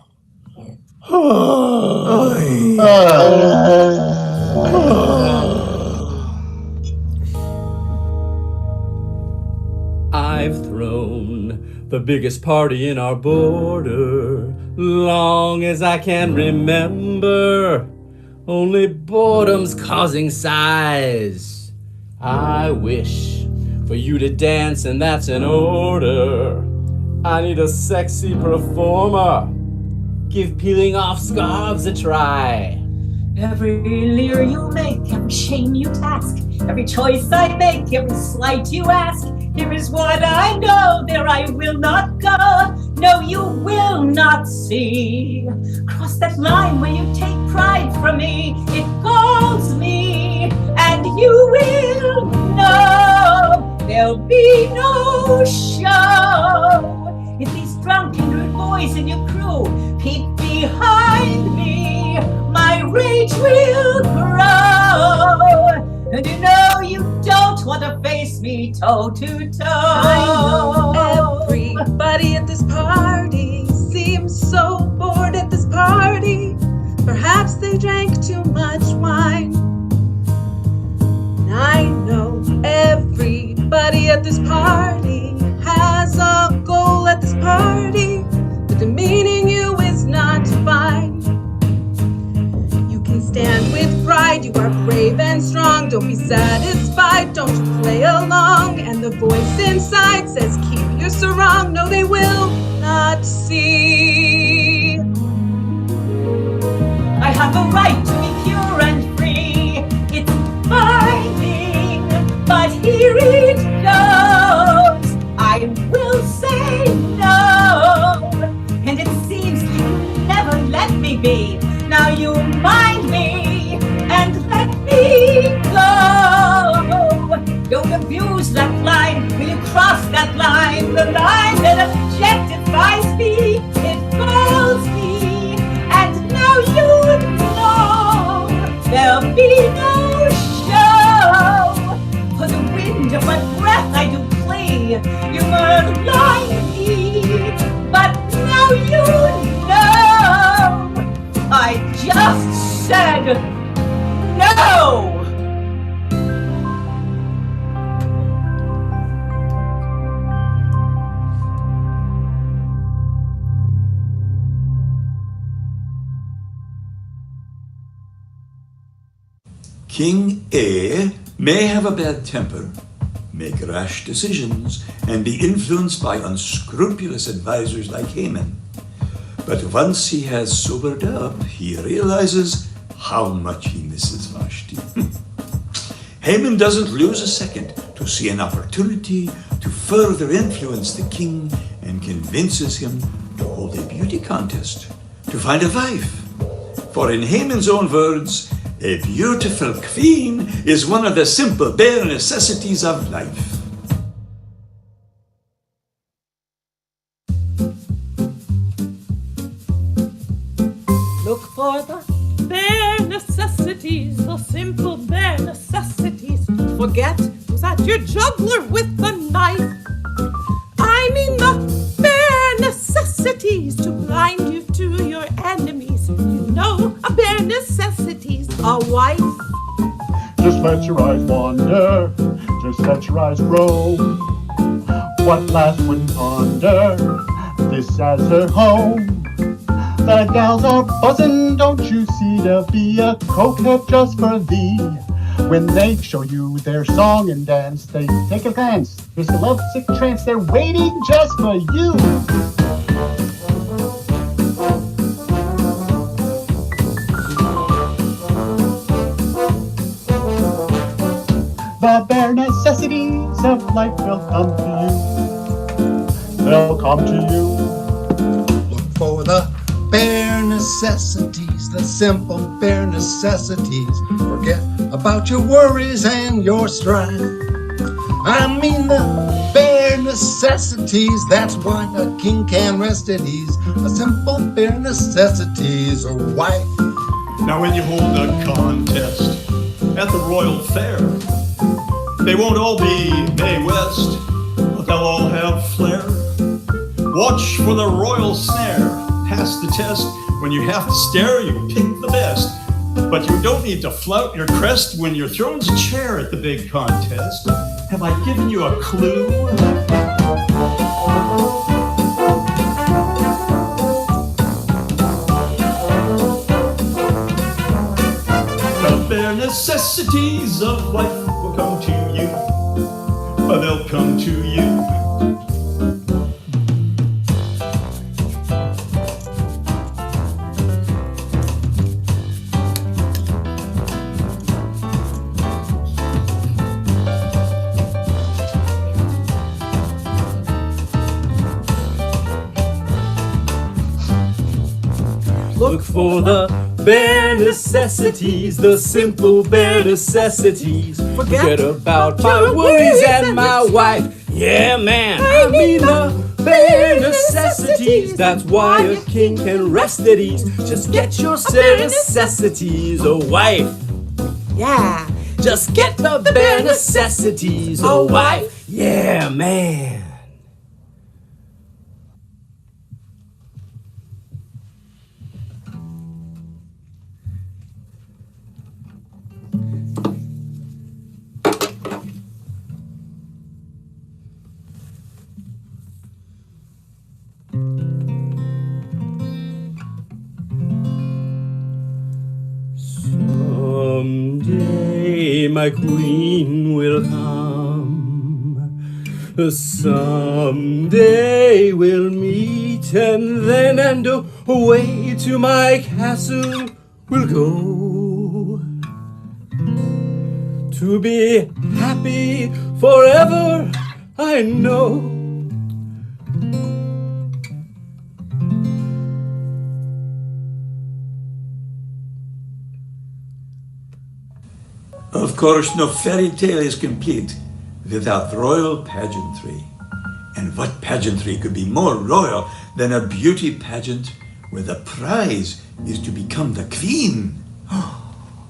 I've thrown the biggest party in our border, long as I can remember. Only boredom's causing sighs. I wish for you to dance, and that's in order. I need a sexy performer. Give peeling off scarves a try. Every leer you make, every shame you task, every choice I make, every slight you ask, here is what I know, there I will not go, no you will not see. Cross that line where you take pride from me, it galls me, and you will know, there'll be no show. If these drunken rude boys in your crew peek behind me, my rage will grow. And you know you don't want to face me toe to toe. I know everybody at this party seems so bored at this party. Perhaps they drank too much wine. I know everybody at this party has a goal at this party, but demeaning you is not fine. You can stand with pride, you are brave and strong, don't be satisfied, don't you play along, and the voice inside says keep your sarong, no they will not see. I have a right to be pure and free, it's binding, but here it goes. I will say no, and it seems you never let me be. Now you mind me and let me go. Don't abuse that line, will you cross that line? The line that objectifies me, it calls me, and now you know there'll be no show. For the wind of what breath I do plea, you were lying, but now you know. I just said no! King A may have a bad temper, make rash decisions, and be influenced by unscrupulous advisors like Haman. But once he has sobered up, he realizes how much he misses Vashti. Haman doesn't lose a second to see an opportunity to further influence the king and convinces him to hold a beauty contest to find a wife. For in Haman's own words, a beautiful queen is one of the simple bare necessities of life. Look for the bare necessities, the simple bare necessities. Forget that you're juggler with the knife. I mean the bare necessities to blind you to your enemies. You know, a bare necessities, a wife. Just let your eyes wander, just let your eyes roam. What last would ponder this as her home? The gals are buzzing, don't you see? There'll be a coquette just for thee. When they show you their song and dance, they take a glance. It's a lovesick trance, they're waiting just for you. The bare necessities of life will come to you. They'll come to you. Look for the bare necessities, the simple bare necessities. Forget about your worries and your strife. I mean the bare necessities, that's why a king can rest at ease. A simple bare necessities, a wife. Now when you hold a contest at the royal fair, they won't all be Mae West, but they'll all have flair. Watch for the royal snare. Pass the test. When you have to stare, you pick the best. But you don't need to flout your crest when you're thrown a chair at the big contest. Have I given you a clue? The bare necessities of life will come to you, but they'll come to you. Look for the bare necessities, the simple bare necessities. Forget about my worries and my wife. Yeah, man, I mean the bare necessities. That's why a king can rest at ease. Just get your bare necessities, a wife. Yeah. Just get the bare necessities, a wife. Yeah, man. Someday my queen will come. Someday we'll meet, and then and away to my castle we'll go. To be happy forever, I know. Of course, no fairy tale is complete without royal pageantry. And what pageantry could be more royal than a beauty pageant where the prize is to become the queen?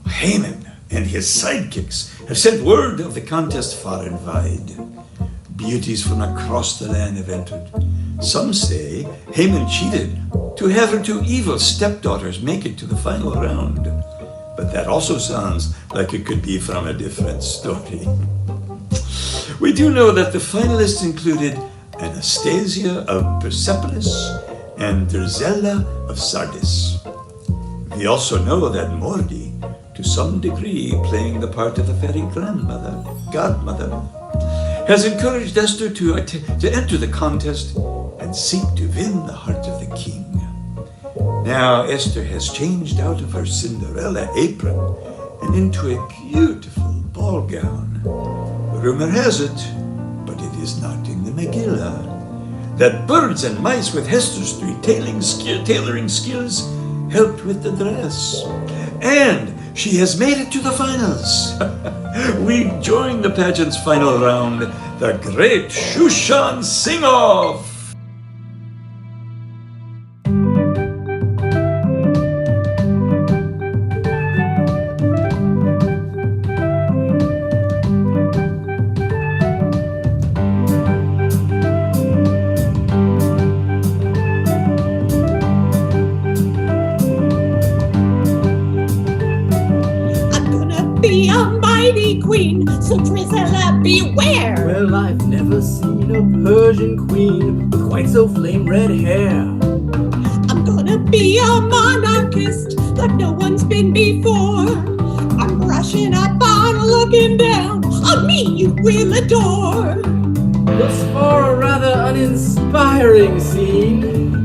Haman and his sidekicks have sent word of the contest far and wide. Beauties from across the land have entered. Some say Haman cheated to have her two evil stepdaughters make it to the final round. But that also sounds like it could be from a different story. We do know that the finalists included Anastasia of Persepolis and Drusilla of Sardis. We also know that Mordi, to some degree playing the part of the fairy godmother, has encouraged Esther to enter the contest and seek to win the heart of the king. Now Esther has changed out of her Cinderella apron and into a beautiful ball gown. Rumor has it, but it is not in the Megillah, that birds and mice with Hester's three tailoring skills helped with the dress. And she has made it to the finals. We join the pageant's final round, the Great Shushan Sing-Off. Be a mighty queen, so Drizella beware. Well, I've never seen a Persian queen with quite so flame red hair. I'm gonna be a monarchist like no one's been before. I'm brushing up on looking down on me you will adore. Looks for a rather uninspiring scene.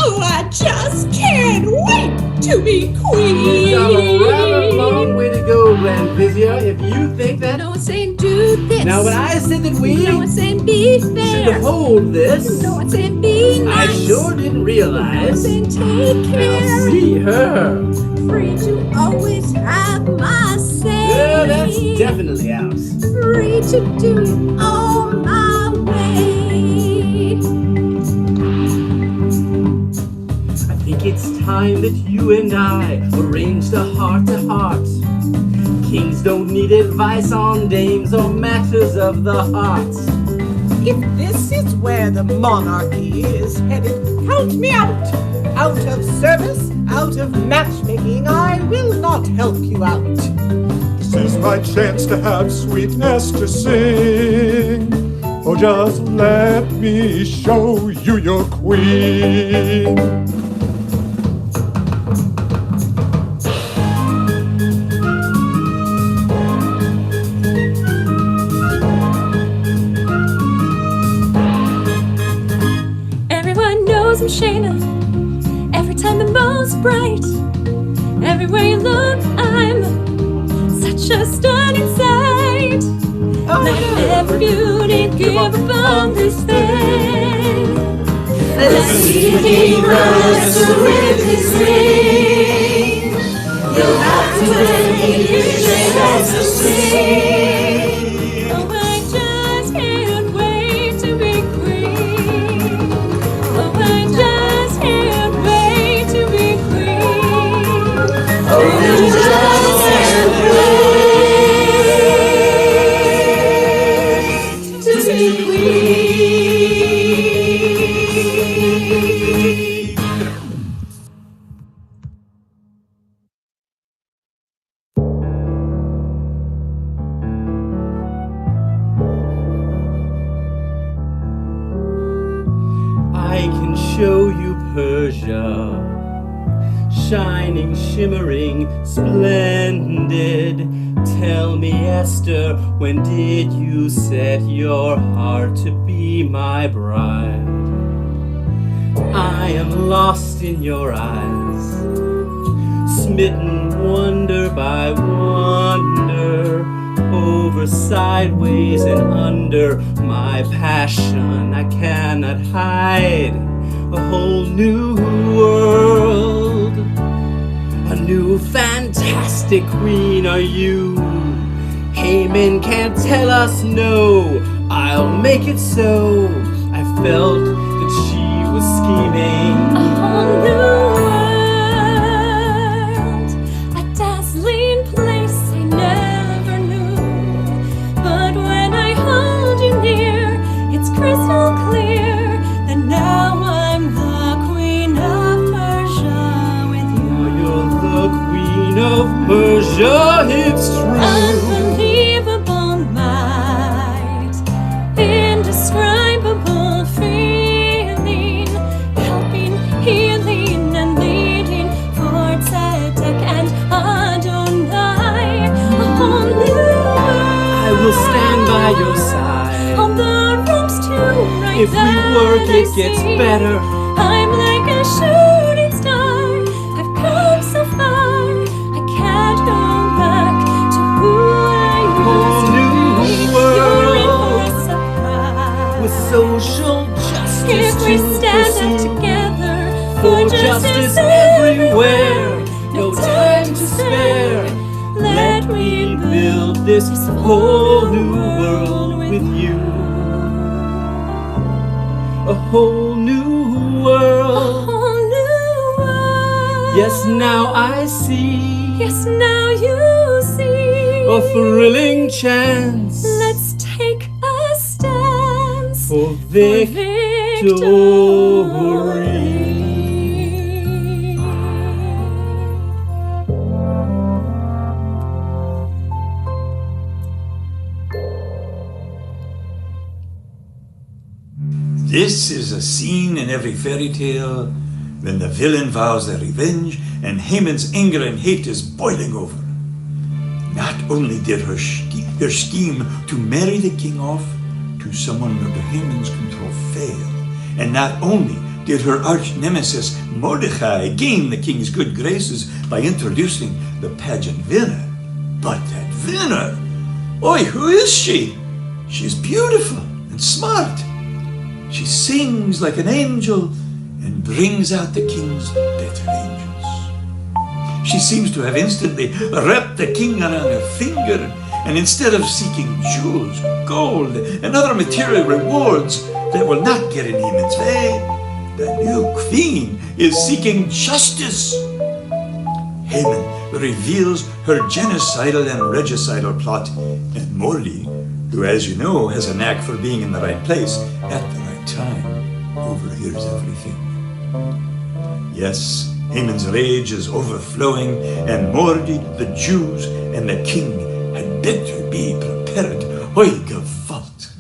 Oh, I just can't wait to be queen. You've got a rather long way to go, Grand Vizier, if you think that. No, I'm saying do this. Now, when I said that we No, I'm saying be fair. should hold this, No, I'm saying be nice. I sure didn't realize. No, I'm saying take care. Now see her. Free to always have my say. Yeah, that's definitely out. Free to do it all my way. I think it's time that you and I arranged a heart-to-heart. Kings don't need advice on dames or matters of the heart. If this is where the monarchy is headed, count me out. Out of service, out of matchmaking, I will not help you out. This is my chance to have sweet Esther sing. Oh, just let me show you your queen. Everyone knows I'm Shayna. Every time the most bright. Everywhere you look, I'm such a stunning sight. Let every beauty give up on this thing. Let's see King Esther with his ring. You'll have to let me hear Esther sing. Oh, I just can't wait to be queen. Oh, I just can't wait to be queen. Oh, I just can't wait to be queen. I can show you Persia, shining, shimmering, splendid. Tell me, Esther, when did you set your heart to be my bride? I am lost in your eyes, smitten wonder by wonder, over, sideways, and under. My passion I cannot hide. A whole new world, a new fantastic queen are you. Haman can't tell us no. I'll make it so. I felt that she was scheming. A whole new world, a dazzling place I never knew. But when I hold you near, it's crystal clear that now I'm the queen of Persia with you. You're the queen of Persia, it's true. Unbelievable might, indescribable feeling, helping, healing, and leading for Tzedek and Adonai. A whole new world. I will stand by your side. On the ropes to right If we work, it gets better. I'm like a shooting star. I've come so far. I can't go back to who I used to be. Whole new You're in for a world surprise. with social justice justice everywhere, no time to spare. Let me build this whole new world with you. A whole new world. Yes, now I see. Yes, now you see. A thrilling chance. Let's take a stance for victory. This is a scene in every fairy tale when the villain vows their revenge and Haman's anger and hate is boiling over. Not only did her scheme to marry the king off to someone under Haman's control fail, and not only did her arch nemesis Mordecai gain the king's good graces by introducing the pageant winner, but that winner, oi, who is she? She's beautiful and smart. She sings like an angel and brings out the king's better angels. She seems to have instantly wrapped the king around her finger, and instead of seeking jewels, gold, and other material rewards that will not get in Haman's way, the new queen is seeking justice. Haman reveals her genocidal and regicidal plot, and Morley, who, as you know, has a knack for being in the right place at the right time, overhears everything. Yes, Haman's rage is overflowing, and Mordi, the Jews, and the king had better be prepared. Oi, gewalt.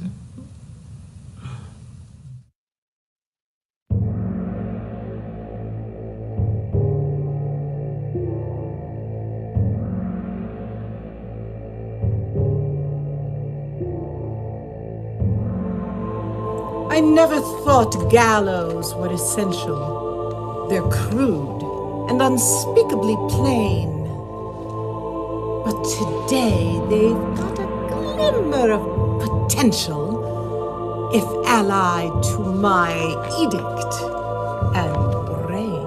I never thought gallows were essential. They're crude and unspeakably plain. But today they've got a glimmer of potential if allied to my edict and brain.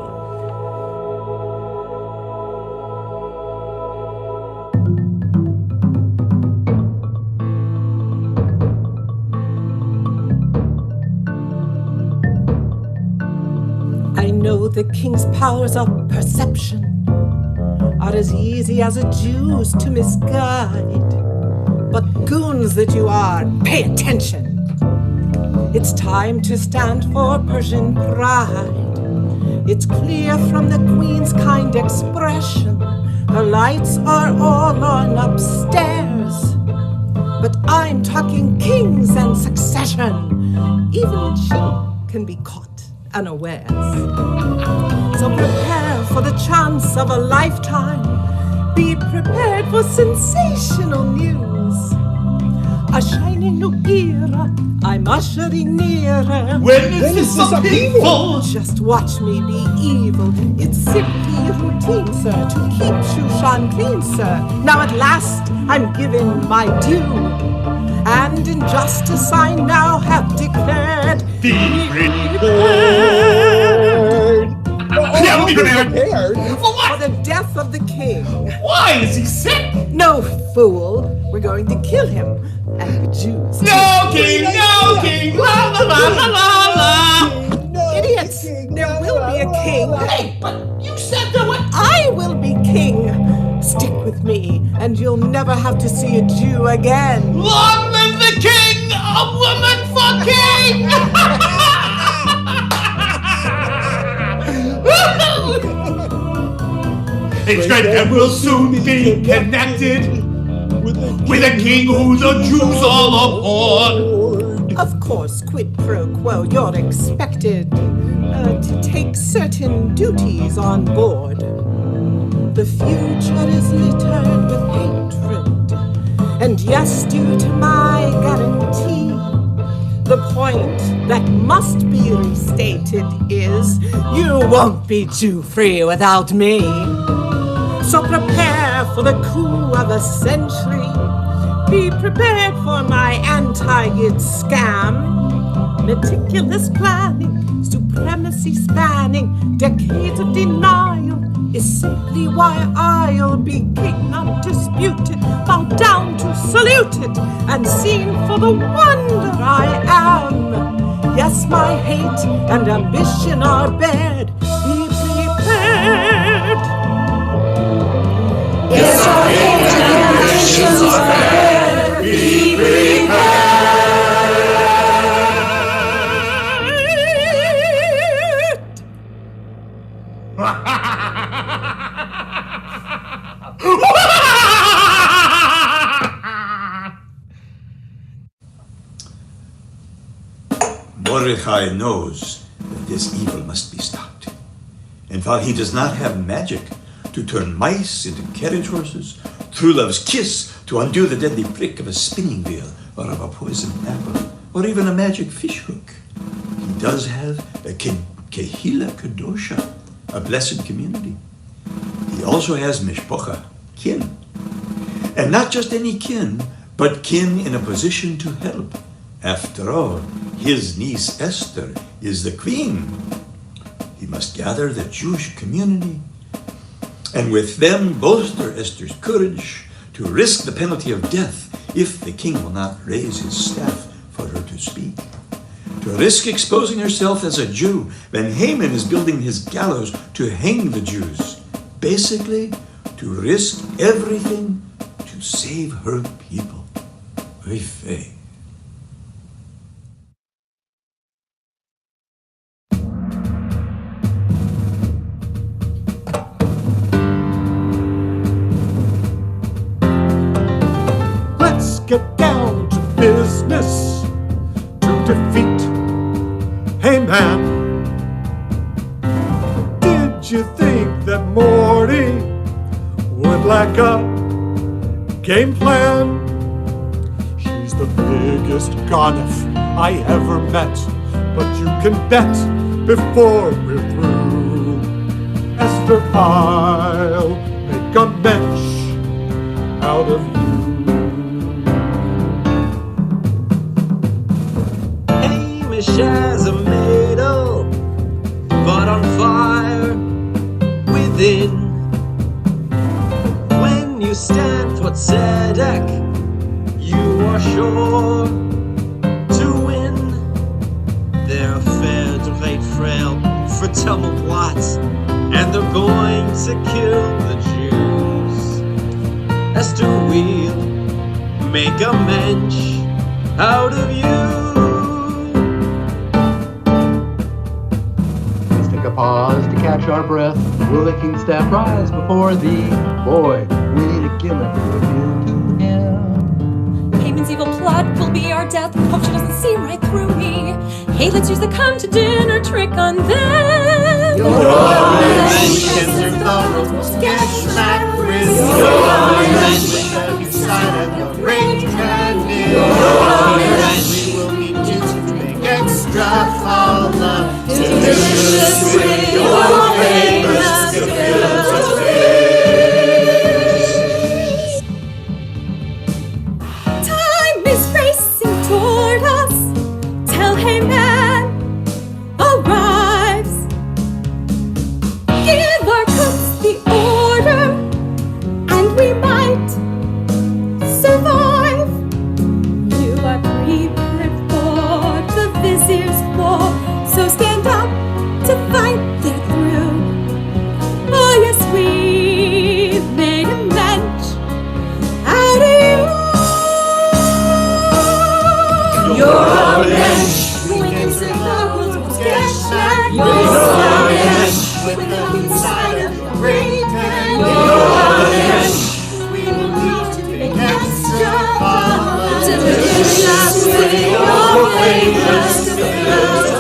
I know the king's powers of perception are as easy as a Jew's to misguide. But goons that you are, pay attention. It's time to stand for Persian pride. It's clear from the queen's kind expression, her lights are all on upstairs. But I'm talking kings and succession. Even she can be caught unawares. So prepare for the chance of a lifetime. Be prepared for sensational news. A shining new era, I'm ushering nearer. When is this a people? Just watch me be evil. It's simply routine, sir, to keep Shushan clean, sir. Now at last I'm given my due. And in justice I now have declared. Be prepared. Now be prepared. For the death of the king. Why? Is he sick? No, fool. We're going to kill him. And the Jews. No king, no king. La la la la la la. Idiots. There will be a king. Hey, but you said there was. I will be king. Stick with me, and you'll never have to see a Jew again. Long live the king! A woman for king! Enchanted will soon be connected with a king who the Jews all abhor. Of course, quid pro quo, you're expected to take certain duties on board. The future is littered with hatred, and yes, due to my guarantee, the point that must be restated is you won't be Jew-free without me. So prepare for the coup of a century. Be prepared for my anti-Yid scam. Meticulous planning, stupid supremacy spanning decades of denial is simply why I'll be king undisputed, bow down to salute it, and seen for the wonder I am. Yes, my hate and ambition are bad. Be prepared. Yes, our hate and ambitions are bad. Be prepared. Mordecai knows that this evil must be stopped. And while he does not have magic to turn mice into carriage horses, true love's kiss to undo the deadly prick of a spinning wheel or of a poisoned apple, or even a magic fish hook, he does have a Kehila Kadosha, a blessed community. He also has Mishpocha, kin. And not just any kin, but kin in a position to help. After all, his niece Esther is the queen. He must gather the Jewish community and with them bolster Esther's courage to risk the penalty of death if the king will not raise his staff for her to speak. To risk exposing herself as a Jew when Haman is building his gallows to hang the Jews. Basically, to risk everything to save her people. Oy vey. Let's get down to business to defeat Haman. Did you think that Morty would lack a game plan? She's the biggest goddess I ever met, but you can bet before we're through, Esther, I'll make a mensch out of you. As a metal, but on fire within. When you stand for Tzedek, you are sure to win. They're fair to play frail for Tummelblatt, and they're going to kill the Jews. Esther will make a mensch out of you. Pause to catch our breath. Will the king's staff rise before thee? Boy, we need a gimmick to appeal to him. Haman's evil plot will be our death. Hope she doesn't see right through me. Hey, let's use the come to dinner trick on them. Your mentions are the most sketch with your mention inside of your great candy. Your mention will need you to make extra challah. Delicious with your famous gefilte fish. Time is racing toward us. Tell Haman arrives. Give our cooks the order, and we might survive. You are prepared for the vizier's war, so stand up to fight it through. Oh yes, we've made a mensch out of you. You're a mensch. We can sing the world's most sketch. You're a mensch. With the inside of your great hand. You're a mensch. We will need to make extra fun. Delicious with your famous gefilte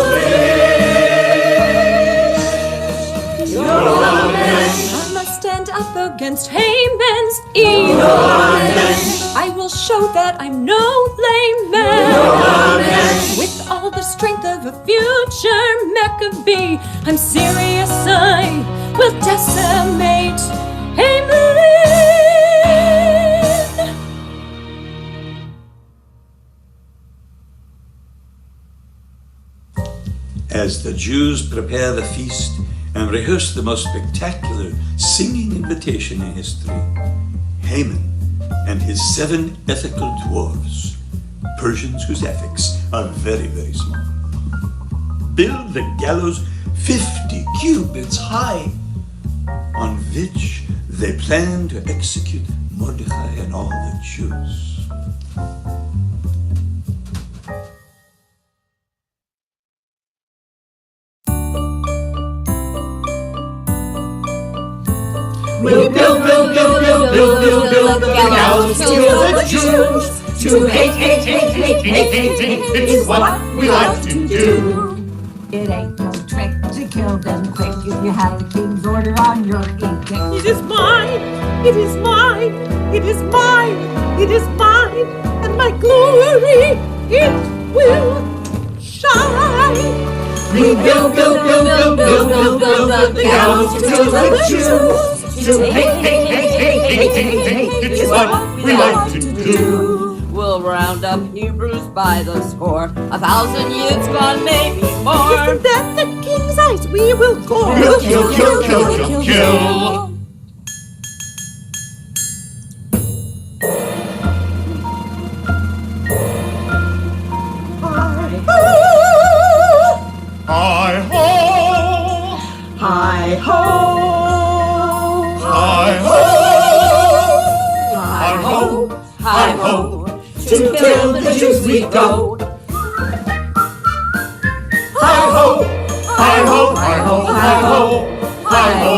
fish. You're a mensch. I must stand up against Haman's evil. I will show that I'm no layman. With all the strength of a future Maccabee, I'm serious, I will decimate Haman. as the Jews prepare the feast and rehearse the most spectacular singing invitation in history, Haman and his 7 ethical dwarves, Persians whose ethics are very, very small, build the gallows 50 cubits high, on which they plan to execute Mordecai and all the Jews. We'll build the gallows to the Jews. To hate is what we like to do. It ain't no trick to kill them quick if you have the king's order on your edict. It is mine, it is mine, it is mine, it is mine, and my glory, it will shine. We build the gallows to the Jews. To hate is what we like to do. We'll round up Hebrews by the score, 1,000 years gone, maybe more. Isn't that the king's eyes we will gore? Kill. Hi-ho! Hi-ho! Hi-ho! Hi-ho! Hi-ho! To kill the Jews we go. Hi-ho! Hi-ho! Hi-ho! Hi-ho! Hi-ho!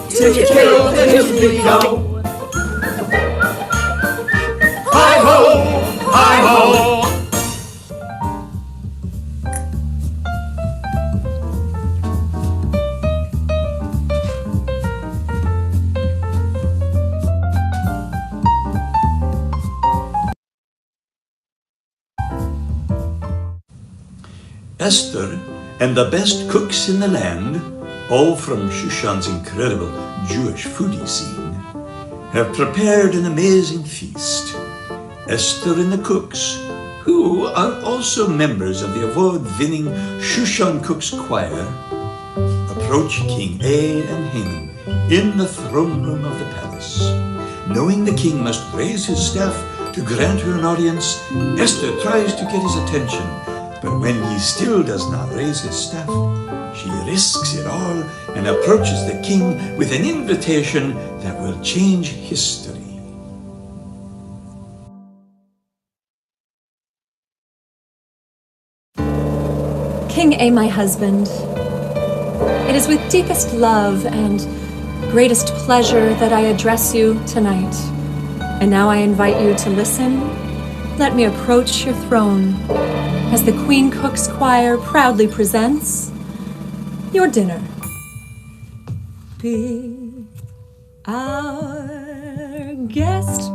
To kill the Jews we go. Hi-ho! Hi-ho! Esther and the best cooks in the land, all from Shushan's incredible Jewish foodie scene, have prepared an amazing feast. Esther and the cooks, who are also members of the award-winning Shushan Cooks Choir, approach King A and Haman in the throne room of the palace. Knowing the king must raise his staff to grant her an audience, Esther tries to get his attention. But when he still does not raise his staff, she risks it all and approaches the king with an invitation that will change history. King A, my husband, it is with deepest love and greatest pleasure that I address you tonight. And now I invite you to listen. Let me approach your throne as the Queen Cook's Choir proudly presents your dinner. Be our guest,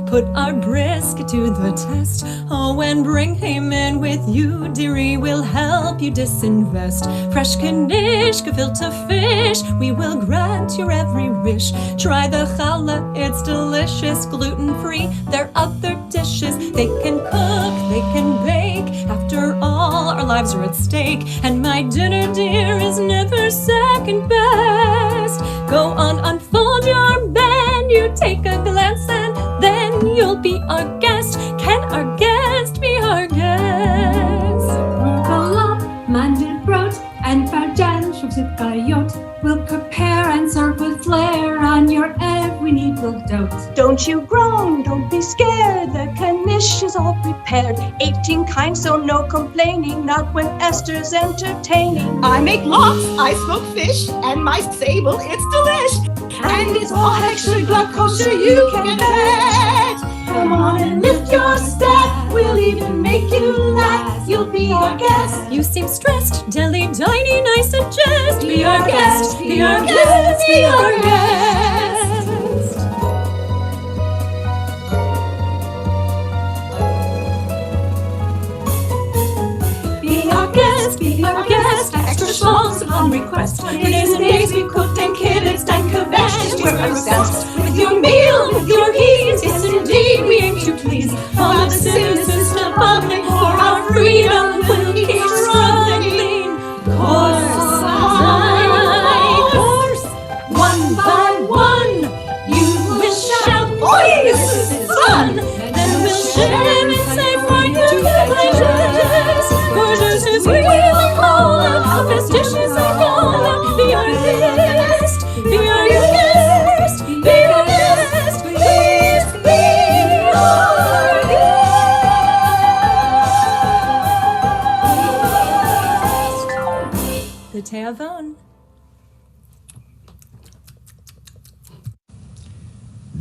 put our brisket to the test. Oh, and bring him in with you, dearie, we'll help you disinvest. Fresh knish, gefilte fish, we will grant your every wish. Try the challah, it's delicious, gluten-free, there are other dishes. They can cook, they can bake, after all, our lives are at stake. And my dinner, dear, is never second best. Go on, unfold your menu, take a glance, and then you'll be our guest. Can our guest be our guest? Rucola, mandelbrot, and farjan, schubsitgayot. We'll prepare and serve with flair, on your every need we'll dote. Don't you groan, don't be scared, the knish is all prepared. 18 kinds, so no complaining, not when Esther's entertaining. I make lox, I smoke fish, and my sable, it's delish. And it's all extra blood kosher you can bet. Come on and lift your step, we'll even make you laugh. You'll be our guest. You seem stressed, deli, dining, I suggest. Be our guest, be our guest, be our guest. Be our guest, be our guest. Extra schmaltz upon request. For days and days we cooked and kidded, stank kvetched, we're obsessed with your meal, with your ease. Yes, indeed, we aim to please all the citizens of the public for our freedom. We'll keep struggling.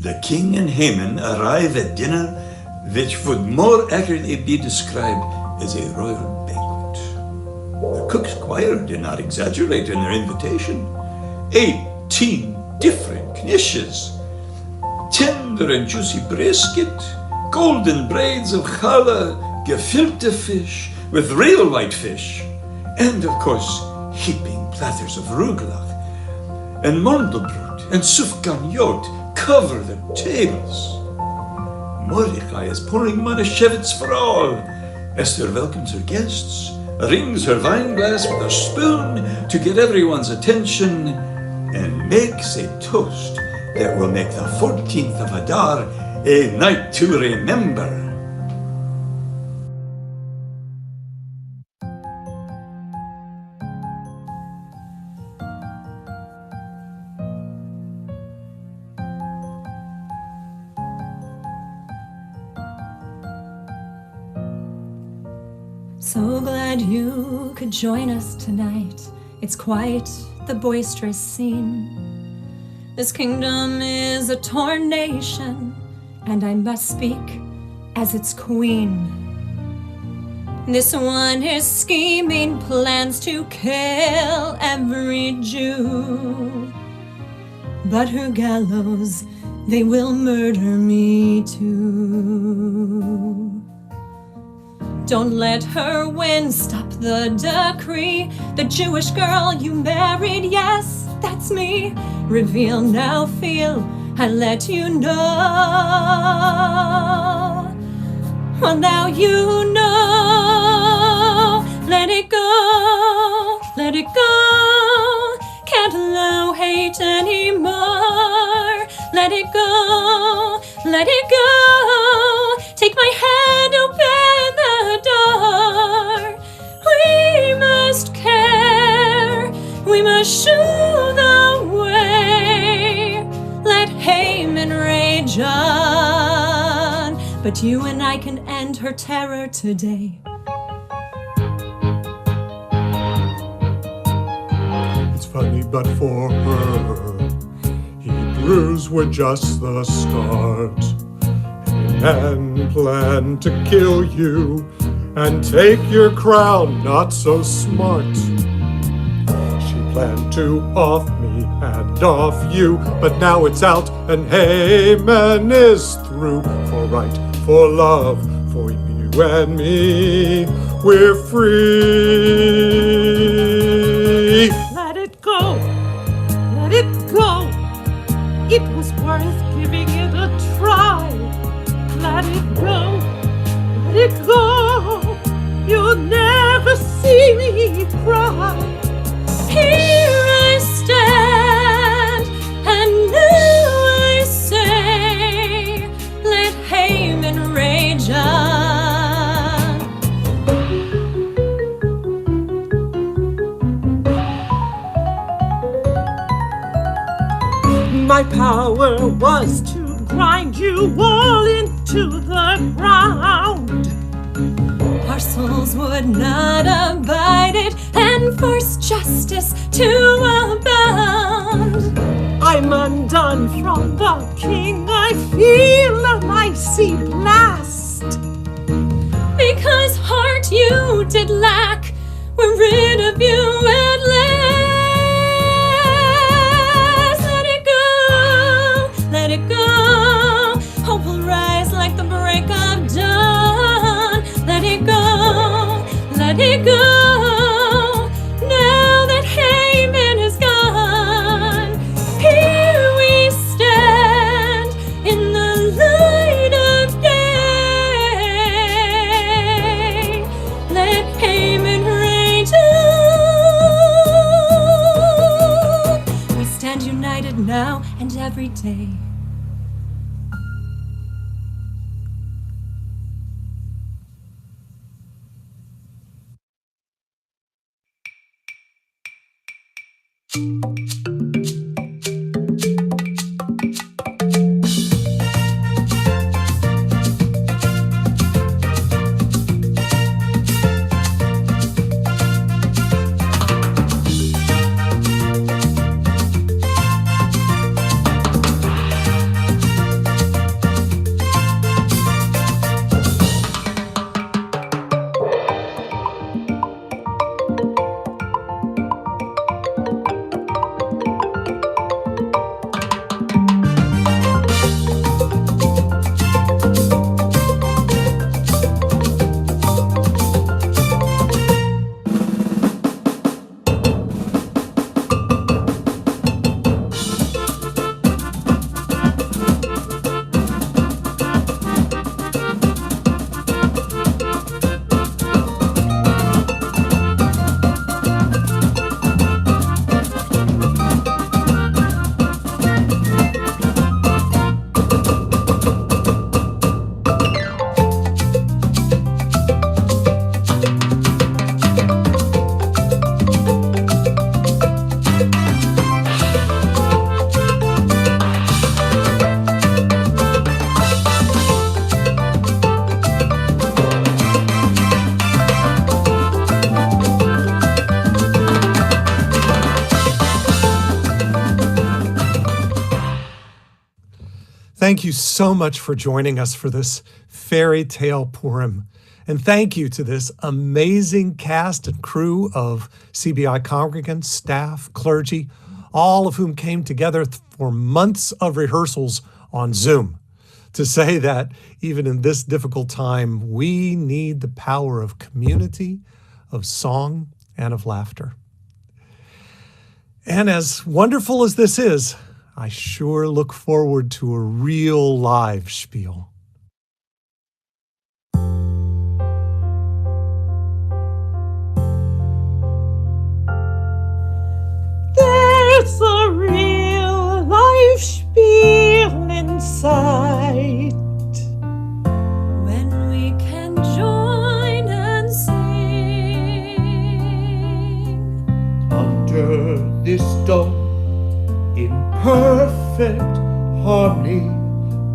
the king and Haman arrive at dinner, which would more accurately be described as a royal banquet. The cook's choir did not exaggerate in their invitation. 18 different knishes, tender and juicy brisket, golden braids of challah, gefilte fish with real white fish, and of course, heaping platters of rugelach. And mandelbrot and sufganiyot cover the tables. Mordechai is pouring manischewitz for all. Esther welcomes her guests, rings her wine glass with a spoon to get everyone's attention, and makes a toast that will make the 14th of Adar a night to remember. So glad you could join us tonight. It's quite the boisterous scene. This kingdom is a torn nation, and I must speak as its queen. This one is scheming plans to kill every Jew. But her gallows, they will murder me too. Don't let her win, stop the decree. The Jewish girl you married, yes, that's me. Reveal now, feel, I let you know. Well, now you know. Let it go, let it go. Can't allow hate anymore. Let it go, let it go. Take my hand, open the door. We must care, we must show the way. Let Haman rage on, but you and I can end her terror today. It's funny, but for her, Hebrews were just the start. And plan to kill you and take your crown, not so smart. She planned to off me and off you, but now it's out and Haman is through. For right, for love, for you and me, we're free. Let it go, let it go. It was worth giving it a try. Let it go, let it go. You'll never see me cry. Here I stand, and now I say, let Haman rage on. My power was to grind you all into the ground. Our souls would not abide it and force justice to abound. I'm undone from the king. I feel an icy blast. Because heart you did lack, we're rid of you at last. Let it go, let it go. Hope will rise like the break of dawn. Let it go, let it go. Now that Haman is gone, here we stand in the light of day. Let Haman rage on. We stand united now and every day. Thank you so much for joining us for this fairy tale Purim. And thank you to this amazing cast and crew of CBI congregants, staff, clergy, all of whom came together for months of rehearsals on Zoom to say that even in this difficult time, we need the power of community, of song, and of laughter. And as wonderful as this is, I sure look forward to a real live Schpiel. There's a real life Schpiel in sight. When we can join and sing Under this dome, in perfect harmony,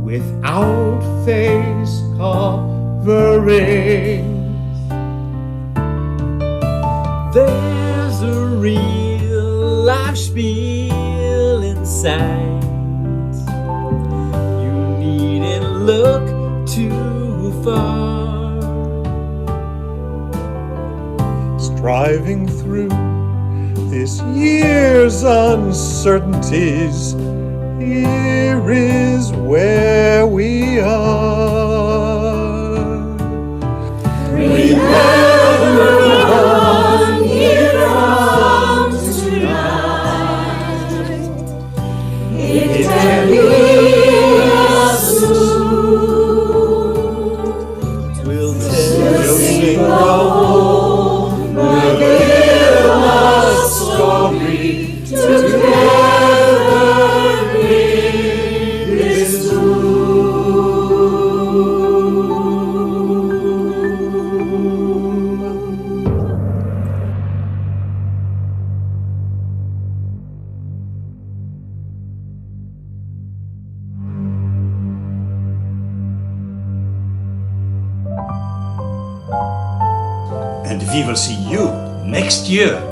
without face coverings. There's a real life Schpiel in sight. You needn't look too far. Striving through this year's uncertainties, here is where we are. Remember one year comes tonight. It can be soon. We'll sing the whole Megillah story together in this And we will see you next year.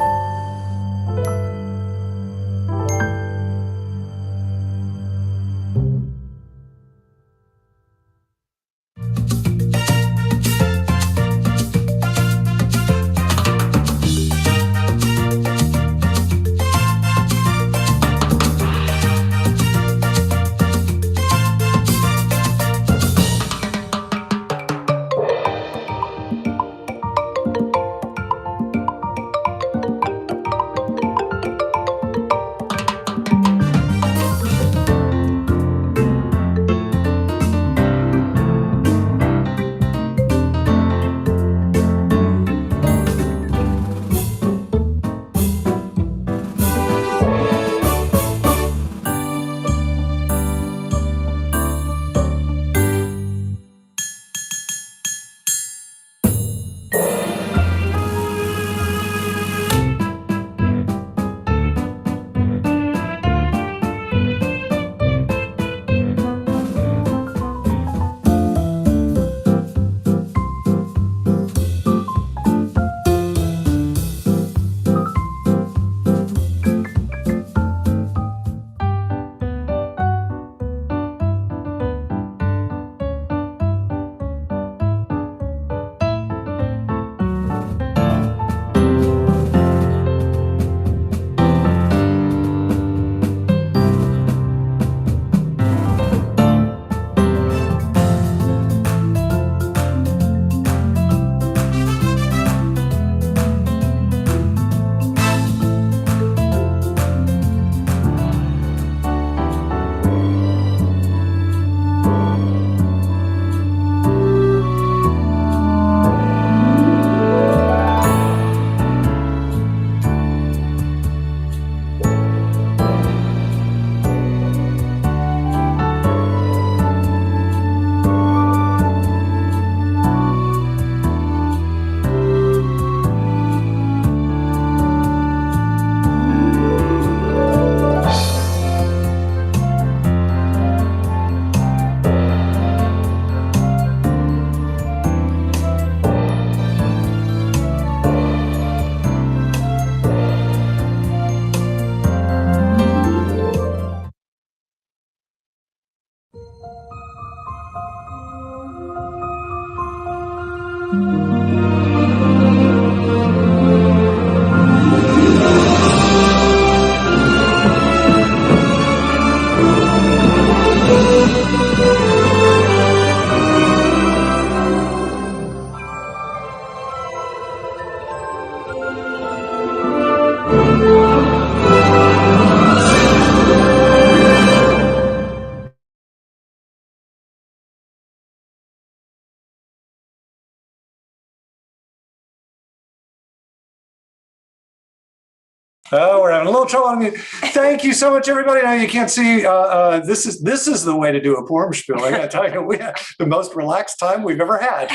Oh, we're having a little trouble on mute. Thank you so much, everybody. Now you can't see. This is the way to do a Purim spiel. I got to tell you, we had the most relaxed time we've ever had.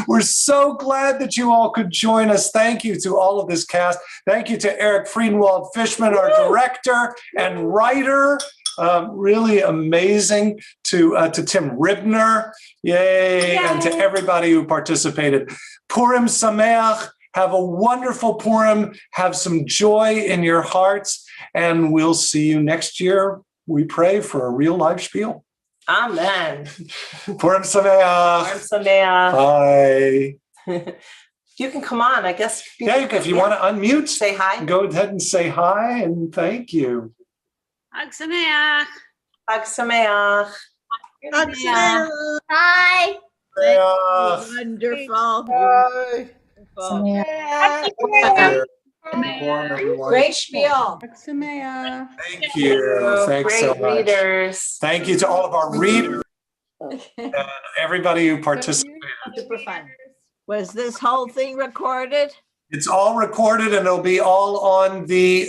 We're so glad that you all could join us. Thank you to all of this cast. Thank you to Eric Friedenwald Fishman, our director and writer. Really amazing. To Tim Ribner, yay, and to everybody who participated. Purim Sameach. Have a wonderful Purim. Have some joy in your hearts. And we'll see you next year. We pray for a real live spiel. Amen. Purim Sameach. Purim Sameach. Bye. You can come on, I guess. Yeah, if you want to unmute, say hi. Go ahead and say hi and thank you. Hag Sameach. Hag Sameach. Hag Sameach. Bye. Wonderful. Bye. Great spiel. Thank you. Thanks so Great much. readers. Thank you to all of our readers and everybody who participated. Super fun. Was this whole thing recorded? It's all recorded and it'll be all on the